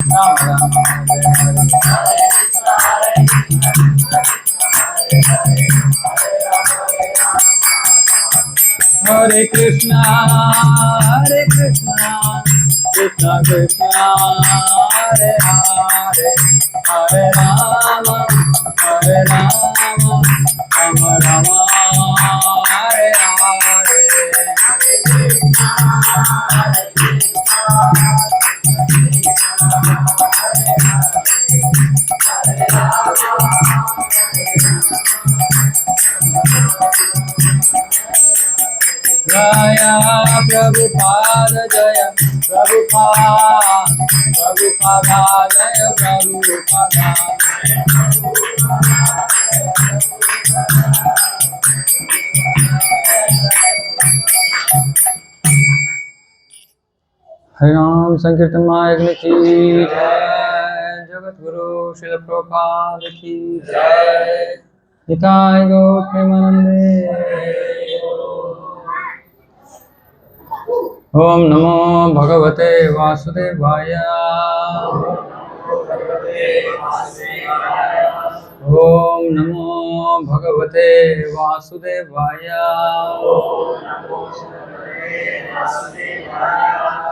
Ram Ram Hare Krishna Hare Krishna Krishna Krishna Hare Hare Hare Rama Hare Rama Rama Rama Hare Hare Jaya Prabhupada Jaya Prabhupada Prabhupada Jaya Prabhupada Harinam Sankirtan Mayagni ki jai Jagat Guru Srila Prabhupada ki jai Nitai Gaur Premanande Om Namo Bhagavate Vasudevaya Om Namo Bhagavate Vasudevaya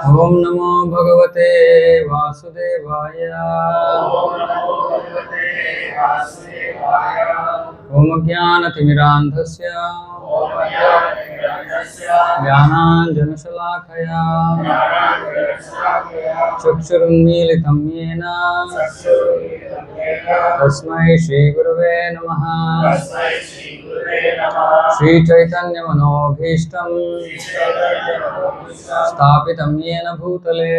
Om Namo Bhagavate Vasudevaya Om Jnanatimidandhasya Jnananjanashalakaya Chakshurunmilitam yena Tasmai Shri Gurave Namaha Shri Chaitanya Manobhishtam Sthapitam yena bhutale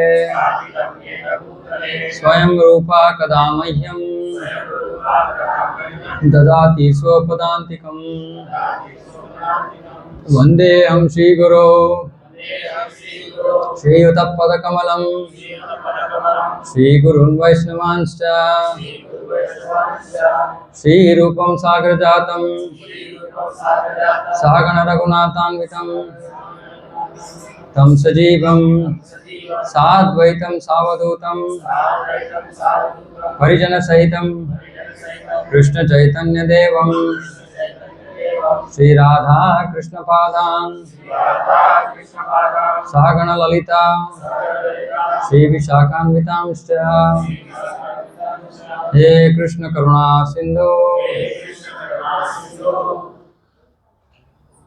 Swayam Rupa Kadamahyam Dadati Swapadantikam Vandeham Shri Guru Shri Yuttapadakamalam Shri Gurun Vaishnavanscha Shri Rupam Sagrajatam Sagana Raghunatanvitam Tam Sajivam Sadvaitam Savadutam Parijana Sahitam Krishna Chaitanya Devam Shri Radha Krishna Padan Sagana Lalita Shri Vishakhanvitamscha He Krishna Karuna Sindhu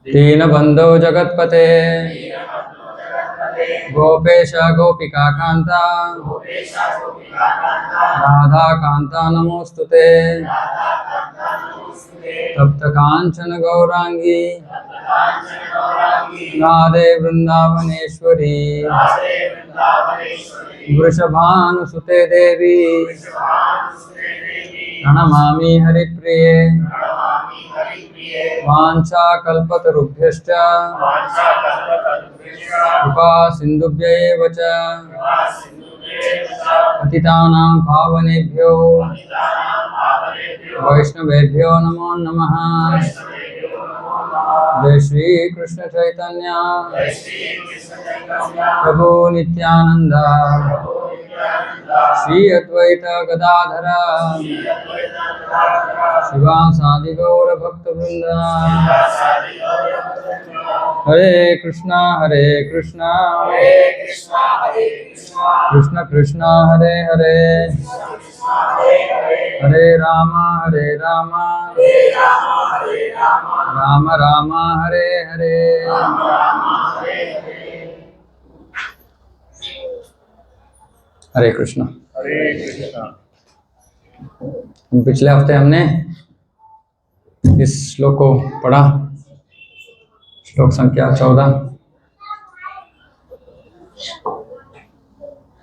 Dina Bandho Jagatpate Gopesha Gopika Kanta Radha Kanta Namostute Tapta Kanchana Gaurangi Radhe Vrindavaneshwari Vrishabhanusute Devi Pranamami Haripriye Vancha Kalpatarubhyascha Kripa Sindhubhya Vacha Patitanam Pavanebhyo Vaishnavebhyo Namo Namaha Jai Shri Krishna Chaitanya Prabhu Nityananda Shri Advaita Gadadhara Shivasadi Gaura Bhakta Vrinda Hare Krishna Krishna Krishna Hare Hare Hare Rama Rama Rama Hare Hare Hare Krishna पिछले हफ्ते हमने इस श्लोक को पढ़ा श्लोक संख्या 14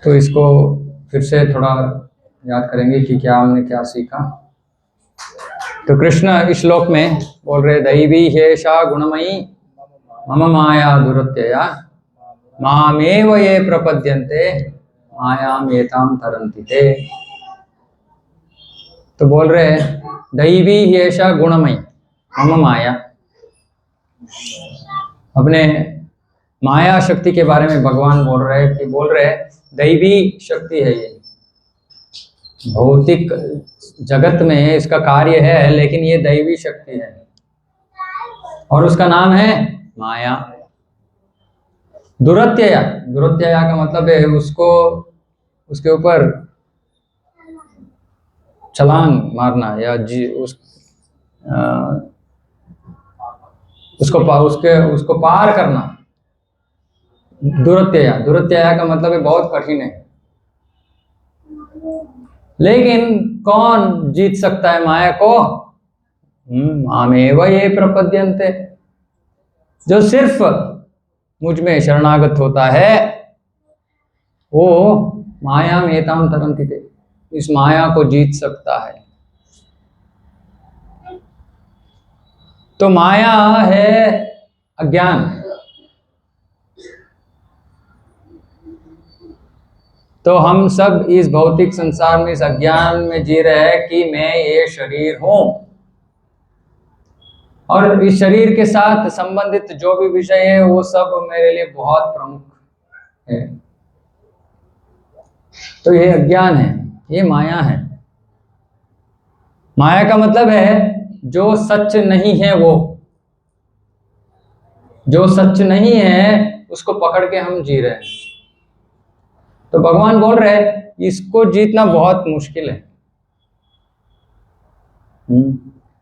तो इसको फिर से थोड़ा याद करेंगे कि हमने क्या सीखा। तो कृष्ण इस श्लोक में बोल रहे दैवी हेषा गुणमयी मम माया दुरत्यया मामेव ये प्रपद्यन्ते मायाम एताम तरन्ति ते। तो बोल रहे दैवी हेषा गुणमयी मम माया, अपने माया शक्ति के बारे में भगवान बोल रहे दैवी शक्ति है ये, भौतिक जगत में इसका कार्य है, लेकिन ये दैवी शक्ति है और उसका नाम है माया। दुरत्यया, दुरत्यया का मतलब है उसको, उसके ऊपर छलांग मारना या उसको पार करना। दुरत्यया, दुरत्यया का मतलब है बहुत कठिन है। लेकिन कौन जीत सकता है माया को? मामेव ये प्रपद्यन्ते, जो सिर्फ मुझ में शरणागत होता है वो माया में एताम तरन्ति ते, इस माया को जीत सकता है। तो माया है अज्ञान। तो हम सब इस भौतिक संसार में इस अज्ञान में जी रहे हैं कि मैं ये शरीर हूं, और इस शरीर के साथ संबंधित जो भी विषय है वो सब मेरे लिए बहुत प्रमुख है। तो ये अज्ञान है, ये माया है। माया का मतलब है जो सच नहीं है, वो जो सच नहीं है उसको पकड़ के हम जी रहे हैं। तो भगवान बोल रहे हैं इसको जीतना बहुत मुश्किल है।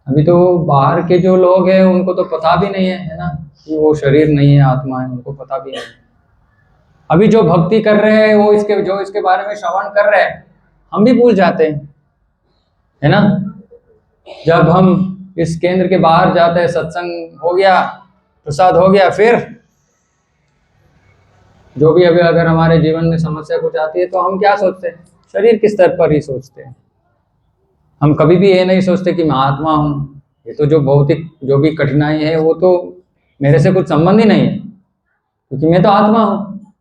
अभी तो बाहर के जो लोग हैं उनको तो पता भी नहीं है ना, कि वो शरीर नहीं है, आत्मा है, उनको पता भी नहीं। अभी जो भक्ति कर रहे हैं वो इसके बारे में श्रवण कर रहे हैं, हम भी भूल जाते हैं, है ना। जब हम इस केंद्र के बाहर जाते हैं, सत्संग हो गया, प्रसाद हो गया, फिर जो भी अभी अगर हमारे जीवन में समस्या कुछ आती है तो हम क्या सोचते हैं? शरीर के स्तर पर ही सोचते हैं। हम कभी भी ये नहीं सोचते कि मैं आत्मा हूँ। ये तो जो भौतिक जो भी कठिनाई है वो तो मेरे से कुछ संबंध ही नहीं है, क्योंकि मैं तो आत्मा हूँ।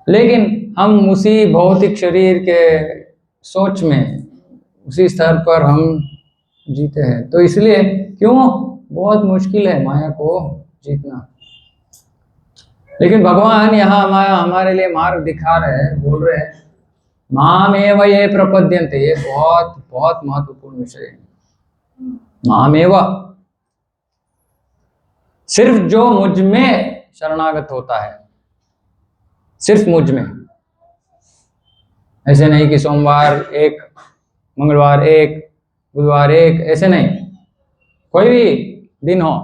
लेकिन हम उसी भौतिक शरीर के सोच में, उसी स्तर पर हम जीते हैं। तो इसलिए क्यों बहुत मुश्किल है माया को जीतना। लेकिन भगवान यहाँ हमारे लिए मार्ग दिखा रहे हैं, बोल रहे हैं मामेव ये प्रपद्यन्ते। ये बहुत बहुत महत्वपूर्ण विषय है। मामेव, सिर्फ जो मुझ में शरणागत होता है, सिर्फ मुझ में। ऐसे नहीं कि सोमवार एक, मंगलवार एक, बुधवार एक, ऐसे नहीं, कोई भी दिन हो,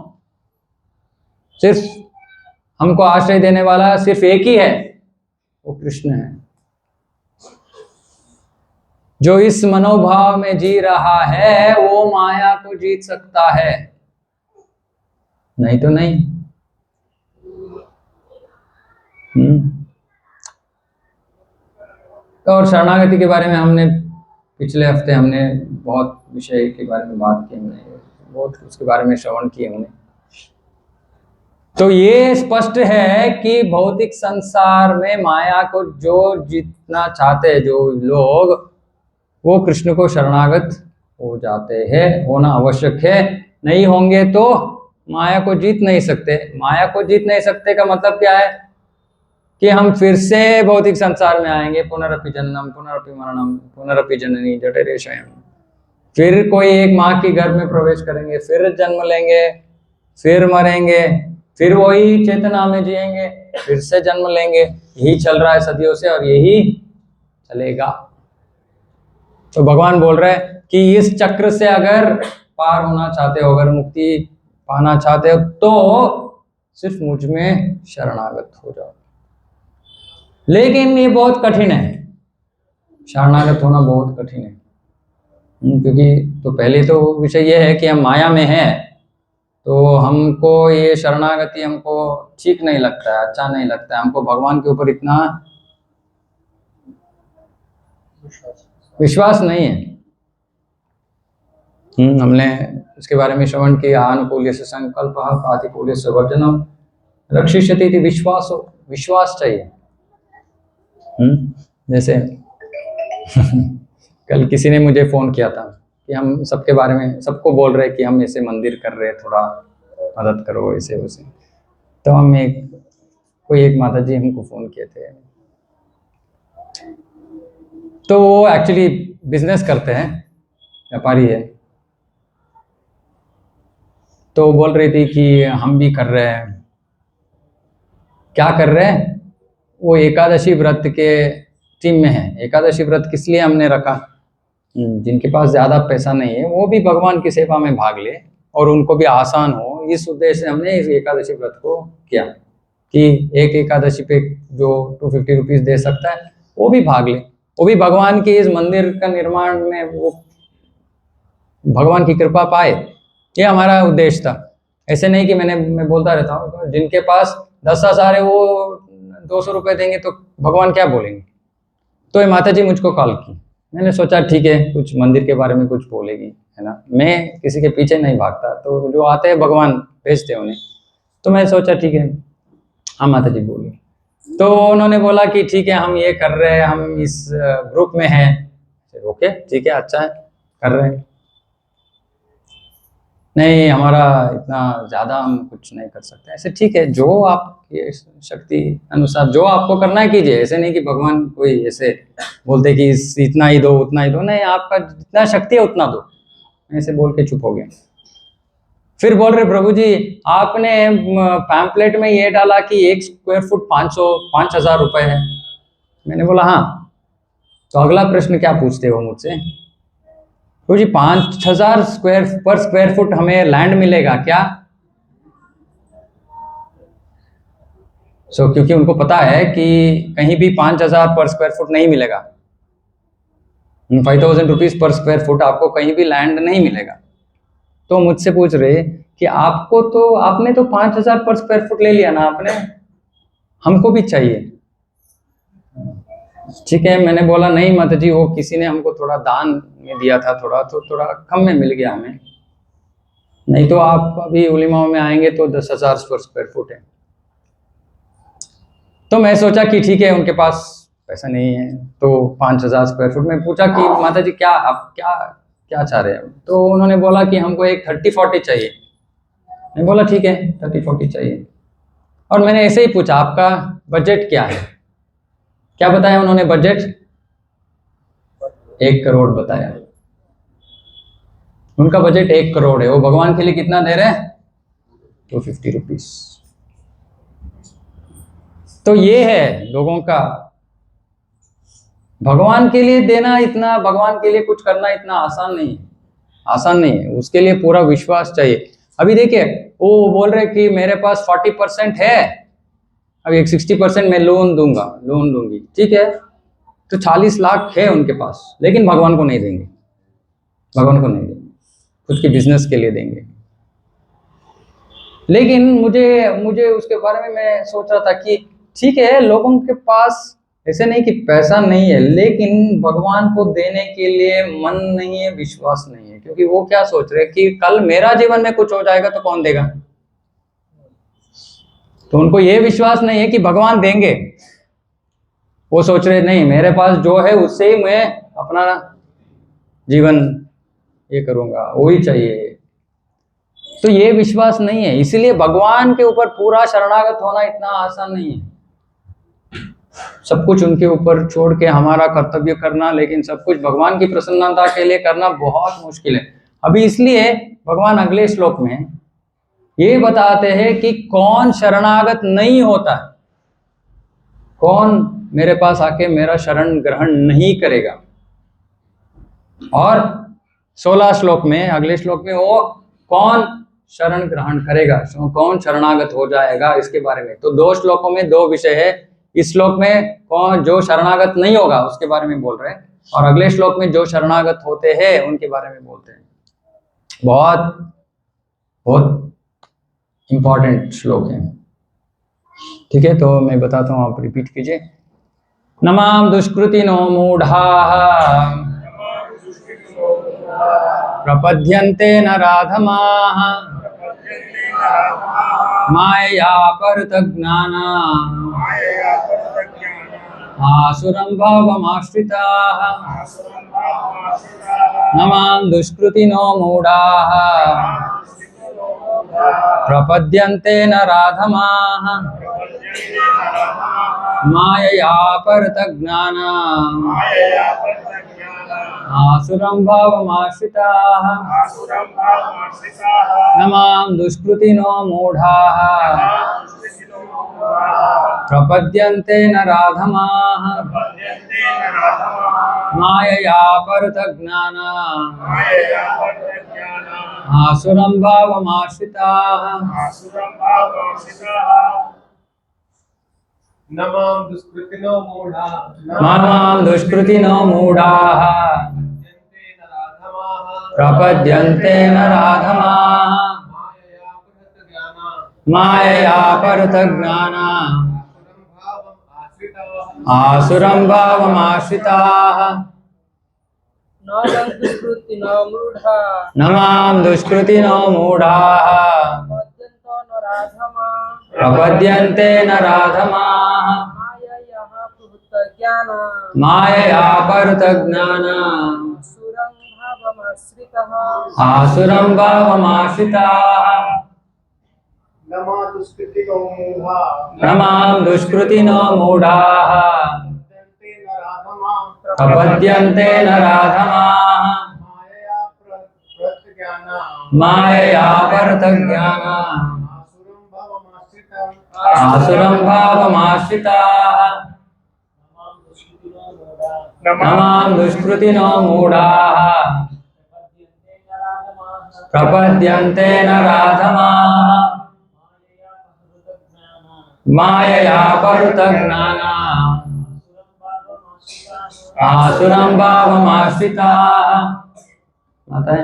सिर्फ हमको आश्रय देने वाला सिर्फ एक ही है, वो कृष्ण है। जो इस मनोभाव में जी रहा है वो माया को जीत सकता है, नहीं तो नहीं। और शरणागति के बारे में हमने पिछले हफ्ते हमने बहुत विषय के बारे में बात की, हमने बहुत उसके बारे में श्रवण किए हमने। तो ये स्पष्ट है कि भौतिक संसार में माया को जो जीतना चाहते हैं जो लोग, वो कृष्ण को शरणागत हो जाते हैं, होना आवश्यक है। नहीं होंगे तो माया को जीत नहीं सकते। माया को जीत नहीं सकते का मतलब क्या है? कि हम फिर से भौतिक संसार में आएंगे, पुनरपि जन्मम पुनरपि मरणम पुनरपि जननी जठरे स्वयं। फिर कोई एक माँ के गर्भ में प्रवेश करेंगे, फिर जन्म लेंगे, फिर मरेंगे, फिर वही चेतना में जिएंगे, फिर से जन्म लेंगे। यही चल रहा है सदियों से और यही चलेगा। तो भगवान बोल रहे हैं कि इस चक्र से अगर पार होना चाहते हो, अगर मुक्ति पाना चाहते हो, तो सिर्फ मुझ में शरणागत हो जाओ। लेकिन ये बहुत कठिन है, शरणागत होना बहुत कठिन है। क्योंकि तो पहले तो विषय ये है कि हम माया में हैं, तो हमको ये शरणागति हमको ठीक नहीं लगता है, अच्छा नहीं लगता है। हमको भगवान के ऊपर इतना विश्वास नहीं है। हमने इसके बारे में श्रवण किया, अनुकूल्य से संकल्प प्रातिकूल्य से वर्जनम रक्षिष्यति इति विश्वासो। विश्वास चाहिए। जैसे कल किसी ने मुझे फोन किया था कि हम सबके बारे में सबको बोल रहे कि हम ऐसे मंदिर कर रहे हैं, थोड़ा मदद करो ऐसे वैसे। तो हम कोई एक माता जी हमको फोन किए थे, तो वो एक्चुअली बिजनेस करते हैं, व्यापारी है। तो बोल रही थी कि हम भी कर रहे हैं। क्या कर रहे हैं? वो एकादशी व्रत के टीम में है। एकादशी व्रत किस लिए हमने रखा? जिनके पास ज़्यादा पैसा नहीं है वो भी भगवान की सेवा में भाग ले और उनको भी आसान हो, इस उद्देश्य से हमने इस एकादशी व्रत को किया कि एक एकादशी पे जो 250 रुपीज़ दे सकता है वो भी भाग ले, वो भी भगवान के इस मंदिर का निर्माण में वो भगवान की कृपा पाए। ये हमारा उद्देश्य था। ऐसे नहीं कि मैं बोलता रहता हूँ जिनके पास 10,000 है वो 200 रुपये देंगे तो भगवान क्या बोलेंगे। तो ये माता जी मुझको कॉल की, मैंने सोचा ठीक है कुछ मंदिर के बारे में कुछ बोलेगी, है ना। मैं किसी के पीछे नहीं भागता, तो जो आते हैं भगवान भेजते हैं उन्हें। तो मैं सोचा ठीक है, हाँ माता जी बोली। तो उन्होंने बोला कि ठीक है हम ये कर रहे हैं, हम इस ग्रुप में हैं। ओके ठीक है, अच्छा है, कर रहे हैं। नहीं हमारा इतना ज़्यादा हम कुछ नहीं कर सकते। ऐसे ठीक है, जो आपकी शक्ति अनुसार जो आपको करना है कीजिए। ऐसे नहीं कि भगवान कोई ऐसे बोलते कि इतना ही दो उतना ही दो, नहीं आपका जितना शक्ति है उतना दो। ऐसे बोल के चुप हो गए। फिर बोल रहे प्रभु जी आपने पैम्पलेट में ये डाला कि 1 स्क्वायर फुट 5,000 रुपए है। मैंने बोला हाँ। तो अगला प्रश्न क्या पूछते हो मुझसे? तो जी 5,000 पर स्क्वायर फुट हमें लैंड मिलेगा क्या? क्योंकि उनको पता है कि कहीं भी 5,000 पर स्क्वायर फुट नहीं मिलेगा। 5,000 रुपीज पर स्क्वायर फुट आपको कहीं भी लैंड नहीं मिलेगा। तो मुझसे पूछ रहे कि आपने तो 5,000 पर स्क्वायर फुट ले लिया ना आपने, हमको भी चाहिए। ठीक है, मैंने बोला नहीं माता जी वो किसी ने हमको थोड़ा दान में दिया था, थोड़ा कम में मिल गया हमें, नहीं तो आप अभी उलिमाओं में आएंगे तो 10,000 पर स्क्वायर फुट है। तो मैं सोचा कि ठीक है उनके पास पैसा नहीं है तो 5,000 स्क्वायर फुट में पूछा कि माता जी आप क्या चाह रहे हैं? तो उन्होंने बोला कि हमको एक 30-40 चाहिए। मैं बोला ठीक है 30-40 चाहिए। और मैंने ऐसे ही पूछा आपका बजट क्या है? क्या बताया उन्होंने बजट? 1 करोड़ बताया। उनका बजट 1 करोड़ है। वो भगवान के लिए कितना दे रहे हैं? 250 रुपीज। तो ये है लोगों का, भगवान के लिए देना इतना, भगवान के लिए कुछ करना इतना आसान नहीं है, आसान नहीं है। उसके लिए पूरा विश्वास चाहिए। अभी देखिए वो बोल रहे कि मेरे पास 40% है, अभी एक 60% मैं लोन दूंगी, ठीक है। तो 40 लाख है उनके पास, लेकिन भगवान को नहीं देंगे, भगवान को नहीं देंगे, खुद के बिजनेस के लिए देंगे। लेकिन मुझे उसके बारे में मैं सोच रहा था कि ठीक है लोगों के पास ऐसे नहीं कि पैसा नहीं है, लेकिन भगवान को देने के लिए मन नहीं है, विश्वास नहीं है। क्योंकि वो क्या सोच रहे हैं कि कल मेरा जीवन में कुछ हो जाएगा तो कौन देगा। तो उनको ये विश्वास नहीं है कि भगवान देंगे। वो सोच रहे नहीं मेरे पास जो है उससे ही मैं अपना जीवन ये करूंगा, वो ही चाहिए। तो ये विश्वास नहीं है, इसलिए भगवान के ऊपर पूरा शरणागत होना इतना आसान नहीं है। सब कुछ उनके ऊपर छोड़ के हमारा कर्तव्य करना, लेकिन सब कुछ भगवान की प्रसन्नता के लिए करना बहुत मुश्किल है। अभी इसलिए भगवान अगले श्लोक में ये बताते हैं कि कौन शरणागत नहीं होता है, कौन मेरे पास आके मेरा शरण ग्रहण नहीं करेगा। और 16 श्लोक में, अगले श्लोक में वो कौन शरण ग्रहण करेगा, कौन शरणागत हो जाएगा, इसके बारे में। तो 2 श्लोकों में 2 विषय है। इस श्लोक में कौन जो शरणागत नहीं होगा उसके बारे में बोल रहे हैं, और अगले श्लोक में जो शरणागत होते हैं उनके बारे में बोलते हैं। बहुत बहुत इंपॉर्टेंट श्लोक है। ठीक है, तो मैं बताता हूँ, आप रिपीट कीजिए। नमाम दुष्कृतिनो मूढ़ाः प्रपद्यन्ते नराधमाः माययापहृतज्ञाना आसुरं भावमाश्रिताः। नमां दुष्कृतिनो मूढ़ाः प्रपद्यन्ते नराधमाः माययापहृतज्ञान आसुरं भावमाश्रिताः न मां दुष्कृतिनो मूढाः प्रपद्यन्ते नराधमाः माययापहृतज्ञान आसुरं भावमाश्रिताः न मां दुष्कृतिनो मूढा मां दुष्कृतिनो मूढाः प्रपद्यन्ते नराधमाः माययापहृतज्ञान आसुरं भावमाश्रिताः न मां दुष्कृतिनो मूढा न मां दुष्कृतिनो मूढाः पद्यन्तो नराधमा प्रपद्यन्ते नराधमाः माययापहृतज्ञान आसुरं भावमाश्रिताः न मां दुष्कृतिनो मूढा न मां दुष्कृतिनो मूढाः प्रपद्यन्ते नराधमाः माययापहृतज्ञान आसुरं भावमाश्रिताः न मां दुष्कृतिनो मूढाः प्रपद्यन्ते नराधमाः माययापहृतज्ञान आसुरं भावमाश्रिताः। आता है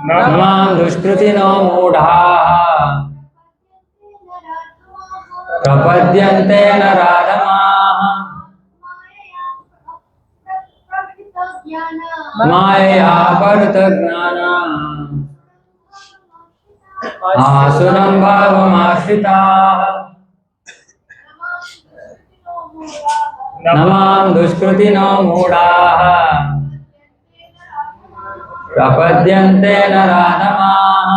न मां दुष्कृतिनो मूढाः प्रपद्यन्ते नराधमाः माययापहृतज्ञान आसुरं भावमाश्रिताः न मां दुष्कृतिनो मूढाः प्रपद्यन्ते नराधमाः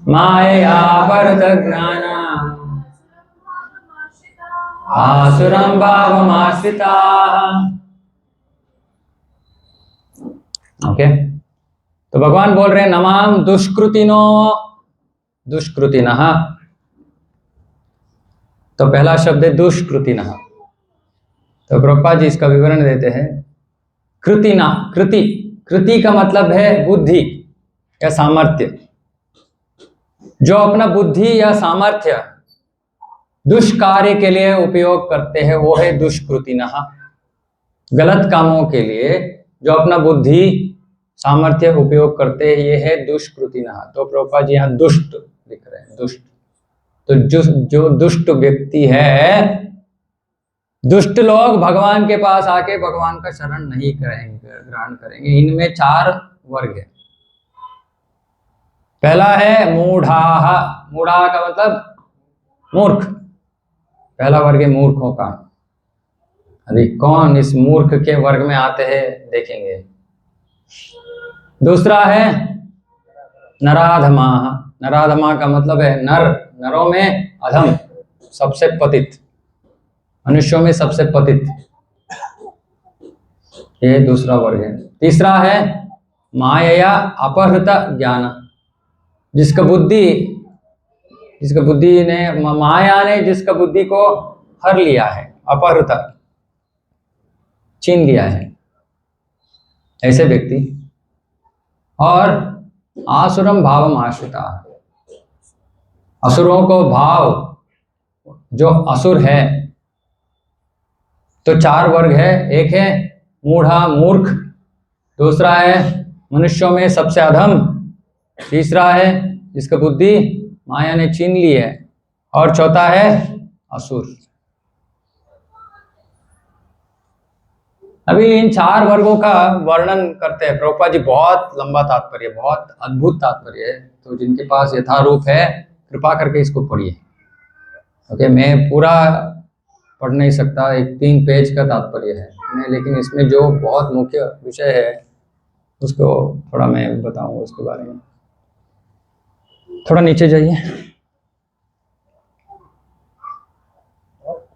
माययापहृतज्ञान आसुरं भावमाश्रिताः। ओके, तो भगवान बोल रहे हैं नमाम दुष्कृतिनो दुष्कृतिनः। तो पहला शब्द है दुष्कृतिनः। तो प्रभुपाद जी इसका विवरण देते हैं। कृतिना, कृति, कृति का मतलब है बुद्धि या सामर्थ्य। जो अपना बुद्धि या सामर्थ्य दुष्कार्य के लिए उपयोग करते हैं वो है दुष्कृतिनः। गलत कामों के लिए जो अपना बुद्धि सामर्थ्य उपयोग करते हैं ये है दुष्कृतिनः। तो प्रभुपाद जी यहाँ दुष्ट लिख रहे हैं, दुष्ट। तो जो दुष्ट व्यक्ति है, दुष्ट लोग भगवान के पास आके भगवान का शरण नहीं करेंगे, ग्रहण करेंगे। इनमें 4 वर्ग है। पहला है मूढ़ाः। मूढ़ा का मतलब मूर्ख। पहला वर्ग है मूर्खों का। अरे कौन इस मूर्ख के वर्ग में आते हैं देखेंगे। दूसरा है नराधमाः। नराधमा का मतलब है नर, नरों में अधम, सबसे पतित, मनुष्यों में सबसे पतित। ये दूसरा वर्ग है। तीसरा है मायया अपहृत ज्ञान। जिसका बुद्धि ने, माया ने जिसका बुद्धि को हर लिया है, अपहृत, छीन लिया है, ऐसे व्यक्ति। और आसुरम भावम आश्रिता। असुरों को भाव, जो असुर है। तो 4 वर्ग है। एक है मूढ़ा, मूर्ख। दूसरा है मनुष्यों में सबसे अधम। तीसरा है जिसका बुद्धि माया ने छीन ली है। और चौथा है असुर। अभी इन 4 वर्गों का वर्णन करते हैं प्रभुपाद जी। बहुत लंबा तात्पर्य, बहुत अद्भुत तात्पर्य है। तो जिनके पास यथारूप है कृपा करके इसको पढ़िए। ओके, मैं पूरा पढ़ नहीं सकता, एक 3 पेज का तात्पर्य है मैं, लेकिन इसमें जो बहुत मुख्य विषय है उसको थोड़ा मैं बताऊंगा उसके बारे में। थोड़ा नीचे जाइए,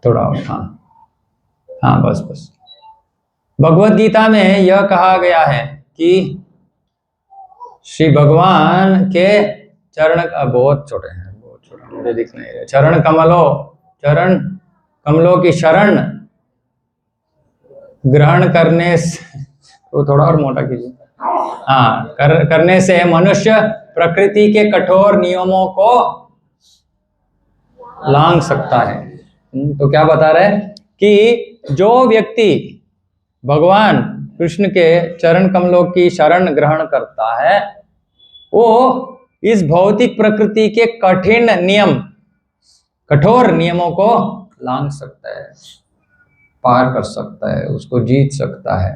थोड़ा और, हाँ हाँ, बस बस। भगवत गीता में यह कहा गया है कि श्री भगवान के चरण बहुत छोटे हैं, बहुत छोटे, मुझे दिख नहीं रहे, चरण कमलों की शरण ग्रहण करने से, तो थोड़ा और मोटा कीजिए, हाँ, करने से मनुष्य प्रकृति के कठोर नियमों को लांघ सकता है। तो क्या बता रहे हैं कि जो व्यक्ति भगवान कृष्ण के चरण कमलों की शरण ग्रहण करता है, वो इस भौतिक प्रकृति के कठोर नियमों को लांघ सकता है, पार कर सकता है, उसको जीत सकता है।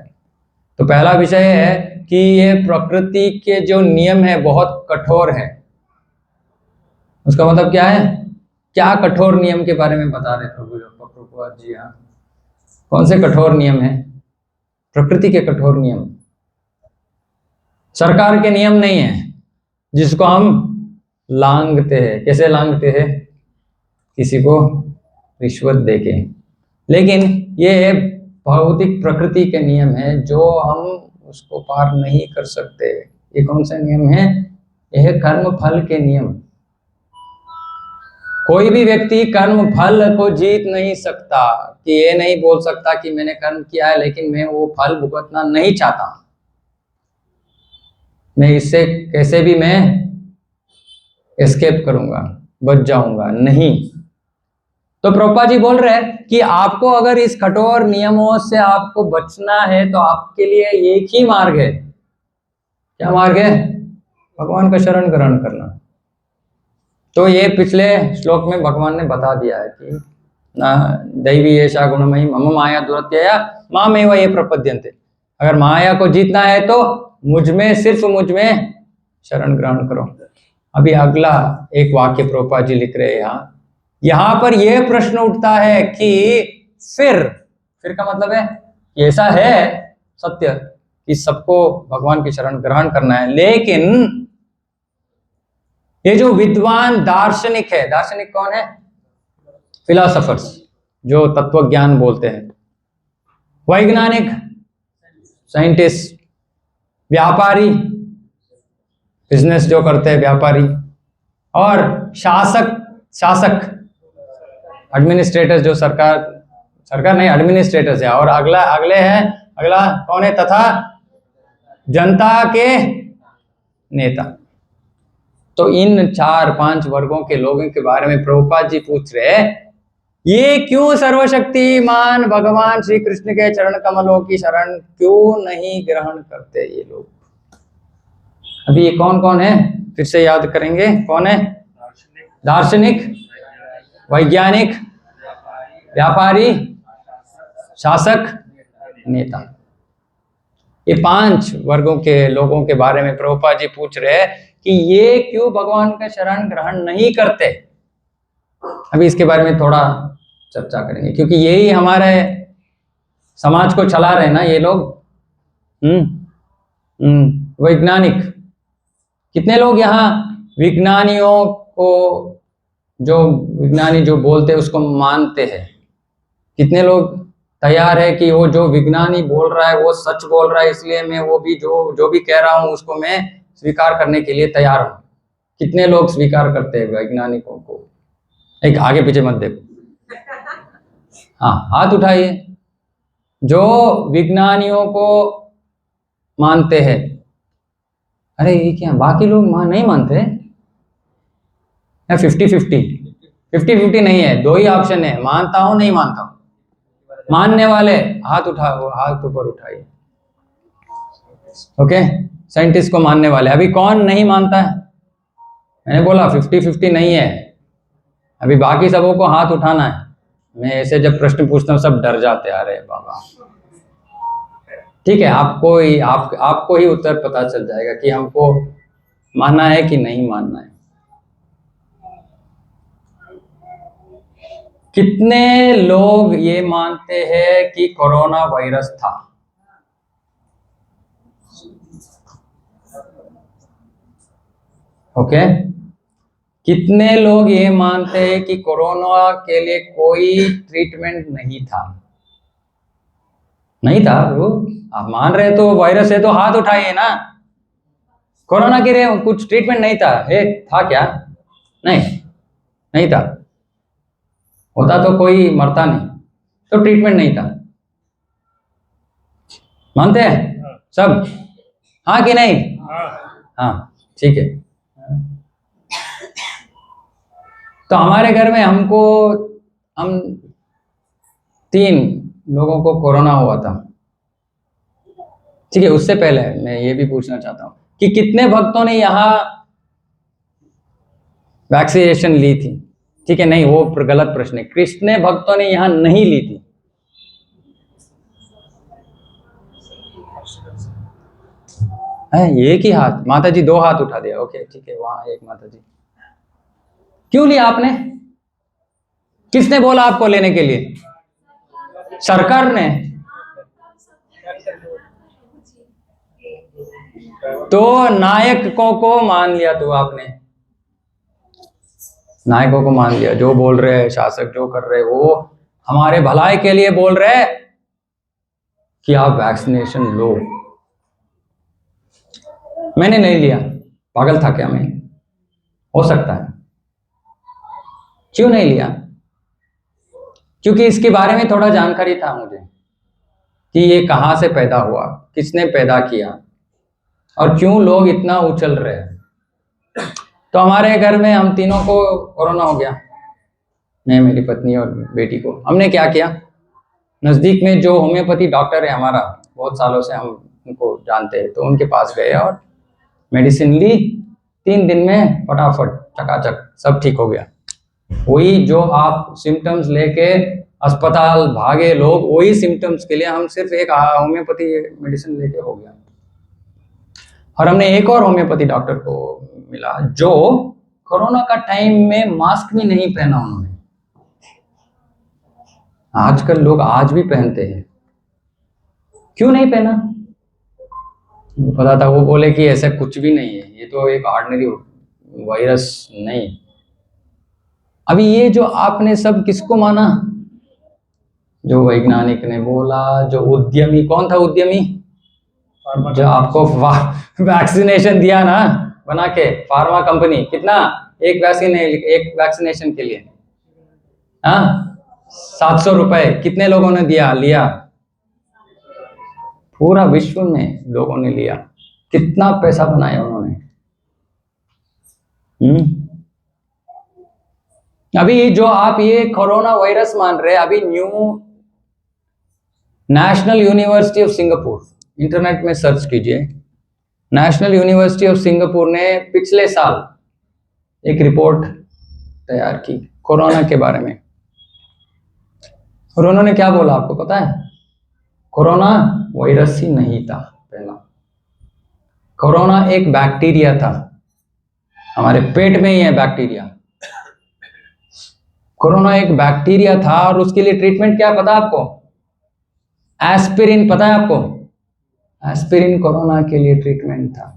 तो पहला विषय है कि ये प्रकृति के जो नियम है बहुत कठोर है। उसका मतलब क्या है? क्या कठोर नियम के बारे में बता रहे प्रभुपाद जी? हाँ, कौन से कठोर नियम है? प्रकृति के कठोर नियम, सरकार के नियम नहीं है जिसको हम लांघते हैं। कैसे लांघते हैं? किसी को रिश्वत देके। लेकिन ये भौतिक प्रकृति के नियम है जो हम उसको पार नहीं कर सकते। ये कौन से नियम है? यह कर्म फल के नियम। कोई भी व्यक्ति कर्म फल को जीत नहीं सकता, कि ये नहीं बोल सकता कि मैंने कर्म किया है लेकिन मैं वो फल भुगतना नहीं चाहता, मैं इससे कैसे भी मैं एस्केप करूंगा, बच जाऊंगा, नहीं। तो प्रभुपाद जी बोल रहे हैं कि आपको अगर इस कठोर नियमों से आपको बचना है तो आपके लिए एक ही मार्ग है। क्या मार्ग है? भगवान का शरण ग्रहण करना। तो ये पिछले श्लोक में भगवान ने बता दिया है कि ना दैवी एषा गुणमयी मम माया दुरत्यया मामेव ये प्रपद्यन्ते। अगर माया को जीतना है तो सिर्फ मुझ में शरण ग्रहण करो। अभी अगला एक वाक्य प्रभुपाद जी लिख रहे हैं यहाँ पर यह प्रश्न उठता है कि फिर का मतलब है ऐसा है सत्य कि सबको भगवान की शरण ग्रहण करना है, लेकिन ये जो विद्वान दार्शनिक है, दार्शनिक कौन है? फिलोसोफर्स, जो तत्व ज्ञान बोलते हैं, वैज्ञानिक, साइंटिस्ट, व्यापारी, बिजनेस जो करते हैं व्यापारी, और शासक एडमिनिस्ट्रेटर्स, जो सरकार नहीं, एडमिनिस्ट्रेटर्स है। और अगला कौन है? तथा जनता के नेता। तो इन 4-5 वर्गों के लोगों के बारे में प्रभुपाद जी पूछ रहे हैं, ये क्यों सर्वशक्तिमान भगवान श्री कृष्ण के चरण कमलों की शरण क्यों नहीं ग्रहण करते ये लोग? अभी ये कौन कौन है फिर से याद करेंगे। कौन है? दार्शनिक, वैज्ञानिक, व्यापारी, शासक, नेता। ये 5 वर्गों के लोगों के बारे में प्रभुपाद जी पूछ रहे हैं कि ये क्यों भगवान का शरण ग्रहण नहीं करते। अभी इसके बारे में थोड़ा चर्चा करेंगे, क्योंकि यही हमारे समाज को चला रहे हैं ना ये लोग। वैज्ञानिक, कितने लोग यहाँ विज्ञानियों को, जो विज्ञानी जो बोलते हैं उसको मानते हैं? कितने लोग तैयार है कि वो जो विज्ञानी बोल रहा है वो सच बोल रहा है, इसलिए मैं वो भी जो भी कह रहा हूँ उसको मैं स्वीकार करने के लिए तैयार हूँ? कितने लोग स्वीकार करते हैं वैज्ञानिकों को? एक आगे पीछे मत देखो, हाँ, हाथ उठाइए जो विज्ञानियों को मानते हैं। अरे ये क्या, बाकी लोग नहीं मानते? 50-50 नहीं है, 2 ही ऑप्शन है, मानता हूं नहीं मानता हूं। मानने वाले हाथ ऊपर उठाइए। ओके, साइंटिस्ट को मानने वाले। अभी कौन नहीं मानता है? मैंने बोला 50-50 नहीं है। अभी बाकी सबों को हाथ उठाना है। मैं ऐसे जब प्रश्न पूछता हूँ सब डर जाते हैं, अरे बाबा। ठीक है, आपको ही उत्तर पता चल जाएगा कि हमको मानना है कि नहीं मानना है। कितने लोग ये मानते हैं कि कोरोना वायरस था? ओके, कितने लोग ये मानते हैं कि कोरोना के लिए कोई ट्रीटमेंट नहीं था? नहीं था वो, आप मान रहे तो वायरस है तो हाथ उठाइए ना। कोरोना के लिए कुछ ट्रीटमेंट नहीं था? था क्या? नहीं, नहीं था। होता तो कोई मरता नहीं, तो ट्रीटमेंट नहीं था। मानते हैं सब? हाँ कि नहीं? हाँ, ठीक है। तो हमारे घर में हम 3 लोगों को कोरोना हुआ था। ठीक है, उससे पहले मैं ये भी पूछना चाहता हूँ कि कितने भक्तों ने यहाँ वैक्सीनेशन ली थी? ठीक है, नहीं वो गलत प्रश्न है। कितने भक्तों ने यहाँ नहीं ली थी? है एक ही हाथ? माता जी 2 हाथ उठा दिया। ओके ठीक है, वहां एक माता जी। क्यों लिया आपने? किसने बोला आपको लेने के लिए? सरकार ने? तो नायकों को मान लिया तो आपने, नायकों को मान लिया। जो बोल रहे हैं शासक, जो कर रहे हैं वो हमारे भलाई के लिए बोल रहे हैं कि आप वैक्सीनेशन लो। मैंने नहीं लिया, पागल था क्या मैं? हो सकता है। क्यों नहीं लिया? क्योंकि इसके बारे में थोड़ा जानकारी था मुझे कि ये कहाँ से पैदा हुआ, किसने पैदा किया और क्यों लोग इतना उछल रहे हैं। तो हमारे घर में हम तीनों को कोरोना हो गया, मैं, मेरी पत्नी और बेटी को। हमने क्या किया, नज़दीक में जो होम्योपैथी डॉक्टर है हमारा, बहुत सालों से हम उनको जानते हैं, तो उनके पास गए और मेडिसिन ली। 3 दिन में फटाफट चकाचक सब ठीक हो गया। वही जो आप सिम्टम्स लेके अस्पताल भागे लोग, वही सिम्टम्स के लिए हम सिर्फ एक होम्योपैथी मेडिसिन लेके हो गया। और हमने एक और होम्योपैथी डॉक्टर को मिला जो कोरोना का टाइम में मास्क भी नहीं पहना उन्होंने। आजकल लोग आज भी पहनते हैं, क्यों नहीं पहना? पता था, वो बोले कि ऐसा कुछ भी नहीं है, ये तो एक ऑर्डिनरी वायरस नहीं। अभी ये जो आपने सब किसको माना? जो वैज्ञानिक ने बोला, जो उद्यमी, कौन था उद्यमी जो आपको वैक्सीनेशन दिया ना बना के, फार्मा कंपनी, कितना एक वैक्सीनेशन के लिए? हाँ, 700 रुपए कितने लोगों ने लिया? पूरा विश्व में लोगों ने लिया। कितना पैसा बनाया उन्होंने। अभी जो आप ये कोरोना वायरस मान रहे हैं, अभी new national university of Singapore, internet में सर्च कीजिए, नेशनल यूनिवर्सिटी ऑफ सिंगापुर ने पिछले साल एक रिपोर्ट तैयार की कोरोना के बारे में। और उन्होंने क्या बोला आपको पता है? कोरोना वायरस ही नहीं था। पहला, कोरोना एक बैक्टीरिया था, हमारे पेट में ही है बैक्टीरिया। कोरोना एक बैक्टीरिया था और उसके लिए ट्रीटमेंट क्या पता आपको? एस्पिरिन, पता है आपको? एस्पिरिन कोरोना के लिए ट्रीटमेंट था,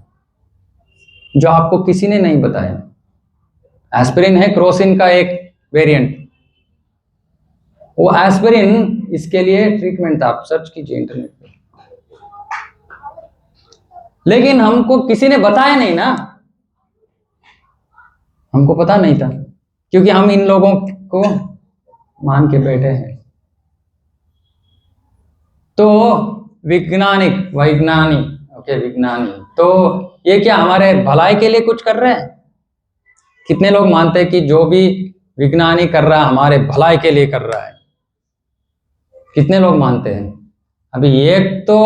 जो आपको किसी ने नहीं बताया। एस्पिरिन है क्रोसिन का एक वेरिएंट, वो एस्पिरिन इसके लिए ट्रीटमेंट था। आप सर्च कीजिए इंटरनेट पे। लेकिन हमको किसी ने बताया नहीं ना, हमको पता नहीं था, क्योंकि हम इन लोगों को मान के बैठे हैं। तो विज्ञानी, तो ये क्या हमारे भलाई के लिए कुछ कर रहे हैं? कितने लोग मानते हैं कि जो भी विज्ञानी कर रहा है हमारे भलाई के लिए कर रहा है? कितने लोग मानते हैं? अभी एक तो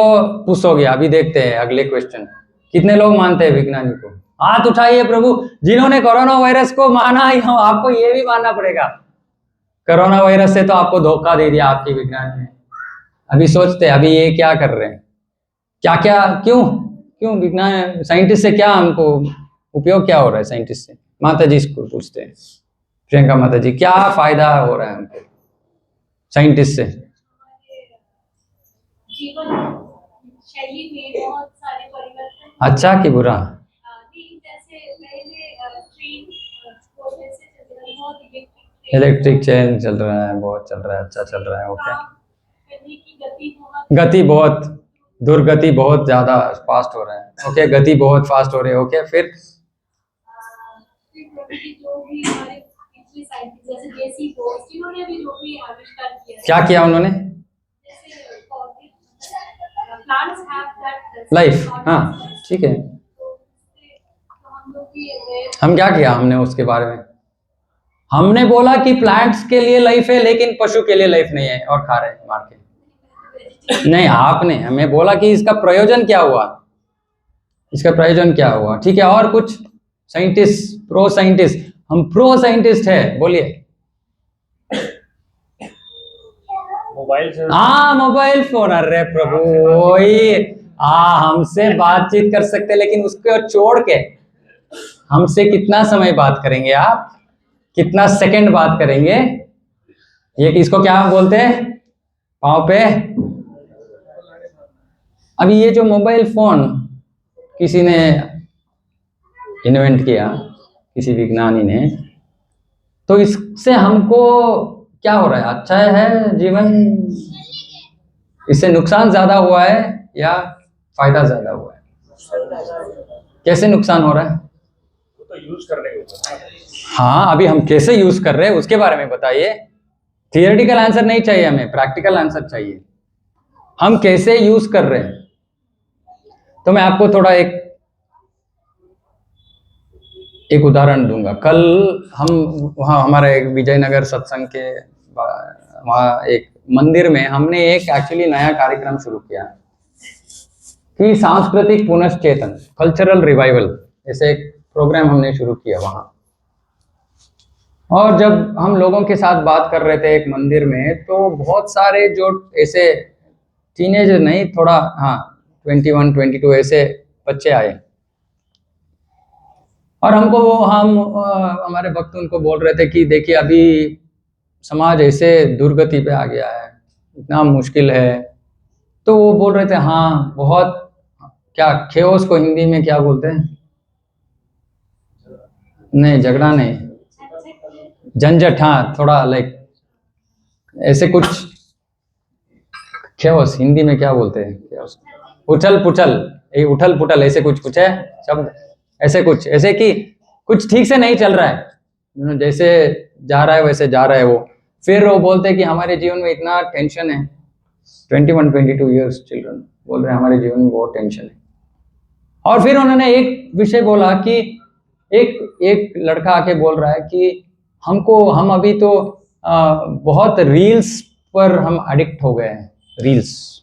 पुश हो गया, अभी देखते हैं अगले क्वेश्चन। कितने लोग मानते हैं विज्ञानी को? हाथ उठाइए प्रभु, जिन्होंने कोरोना वायरस को माना ही हो। आपको ये भी मानना पड़ेगा, कोरोना वायरस से तो आपको धोखा दे दिया आपकी विज्ञान ने। अभी सोचते हैं, अभी ये क्या कर रहे हैं, क्या क्या, क्यों विज्ञान साइंटिस्ट से क्या हमको उपयोग क्या हो रहा है? साइंटिस्ट से, माता जी इसको पूछते हैं, प्रियंका माता जी, क्या फायदा हो रहा है हमको साइंटिस्ट से? जीवन शैली में बहुत सारे परिवर्तन। अच्छा कि बुरा? जैसे पहले ट्रेन इलेक्ट्रिक चेन चल रहा है, बहुत चल रहा है, अच्छा चल रहा है। ओके, काम करने की गति होना गति बहुत, दुर्गति बहुत ज़्यादा फास्ट हो रहा है। ओके, गति बहुत फास्ट हो रही है। ओके, फिर फिर जो भी हमारे पिछले साइंटिस्ट जैसे जेसी बोस इन्होंने भी जो भी आविष्कार किया क्या किया उन्होंने? जैसे प्लांट्स हैव दैट लाइफ, हाँ ठीक है। तो हम लोग भी aware हम क्या किया हमने उसके बारे में? हमने बोला कि प्लांट्स के लिए लाइफ है लेकिन पशु के लिए लाइफ नहीं है, और खा रहे हैं मार के। नहीं, आपने हमें बोला कि इसका प्रयोजन क्या हुआ, इसका प्रयोजन क्या हुआ। ठीक है, और कुछ साइंटिस्ट, प्रो साइंटिस्ट, हम प्रो साइंटिस्ट है, बोलिए। मोबाइल से हाँ, मोबाइल फोन, अरे प्रभु वही। हाँ, हमसे बातचीत कर सकते लेकिन उसको छोड़ के हमसे कितना समय बात करेंगे आप, कितना सेकंड बात करेंगे? ये किसको क्या बोलते हैं, पाँव पे। अभी ये जो मोबाइल फोन किसी ने इन्वेंट किया, किसी विज्ञानी ने, तो इससे हमको क्या हो रहा है? अच्छा है जीवन, इससे नुकसान ज्यादा हुआ है या फायदा ज्यादा हुआ है? कैसे नुकसान हो रहा है? वो तो यूज करने के ऊपर है। हाँ, अभी हम कैसे यूज कर रहे हैं उसके बारे में बताइए। थियोरेटिकल आंसर नहीं चाहिए हमें, प्रैक्टिकल आंसर चाहिए। हम कैसे यूज कर रहे हैं? तो मैं आपको थोड़ा एक उदाहरण दूंगा। कल हम वहाँ हमारे एक विजयनगर सत्संग के वहाँ एक मंदिर में हमने एक एक्चुअली नया कार्यक्रम शुरू किया कि सांस्कृतिक पुनश्चेतन, कल्चरल रिवाइवल, ऐसे एक प्रोग्राम हमने शुरू किया वहाँ। और जब हम लोगों के साथ बात कर रहे थे एक मंदिर में, तो बहुत सारे जो ऐसे टीनेजर नहीं, थोड़ा हाँ 21, 22 ऐसे बच्चे आए, और हमको वो हमारे भक्त उनको बोल रहे थे कि देखिए अभी समाज ऐसे दुर्गति पे आ गया है, इतना मुश्किल है। तो वो बोल रहे थे हाँ बहुत, क्या खेओस को हिंदी में क्या बोलते हैं? नहीं, झगड़ा नहीं, झंझट, हाँ थोड़ा लाइक ऐसे कुछ। खेओस हिंदी में क्या बोलते हैं? खेओस, उछल पुछल, उठल पुटल, ऐसे कुछ है शब्द, ऐसे कुछ, ऐसे कि कुछ ठीक से नहीं चल रहा है, जैसे जा रहा है वैसे जा रहा है वो। फिर वो बोलते हैं कि हमारे जीवन में इतना टेंशन है। 21, 22 ईयर्स चिल्ड्रन बोल रहे हैं हमारे जीवन में बहुत टेंशन है। और फिर उन्होंने एक विषय बोला कि एक लड़का आके बोल रहा है कि हम अभी तो बहुत रील्स पर हम एडिक्ट हो गए हैं, रील्स,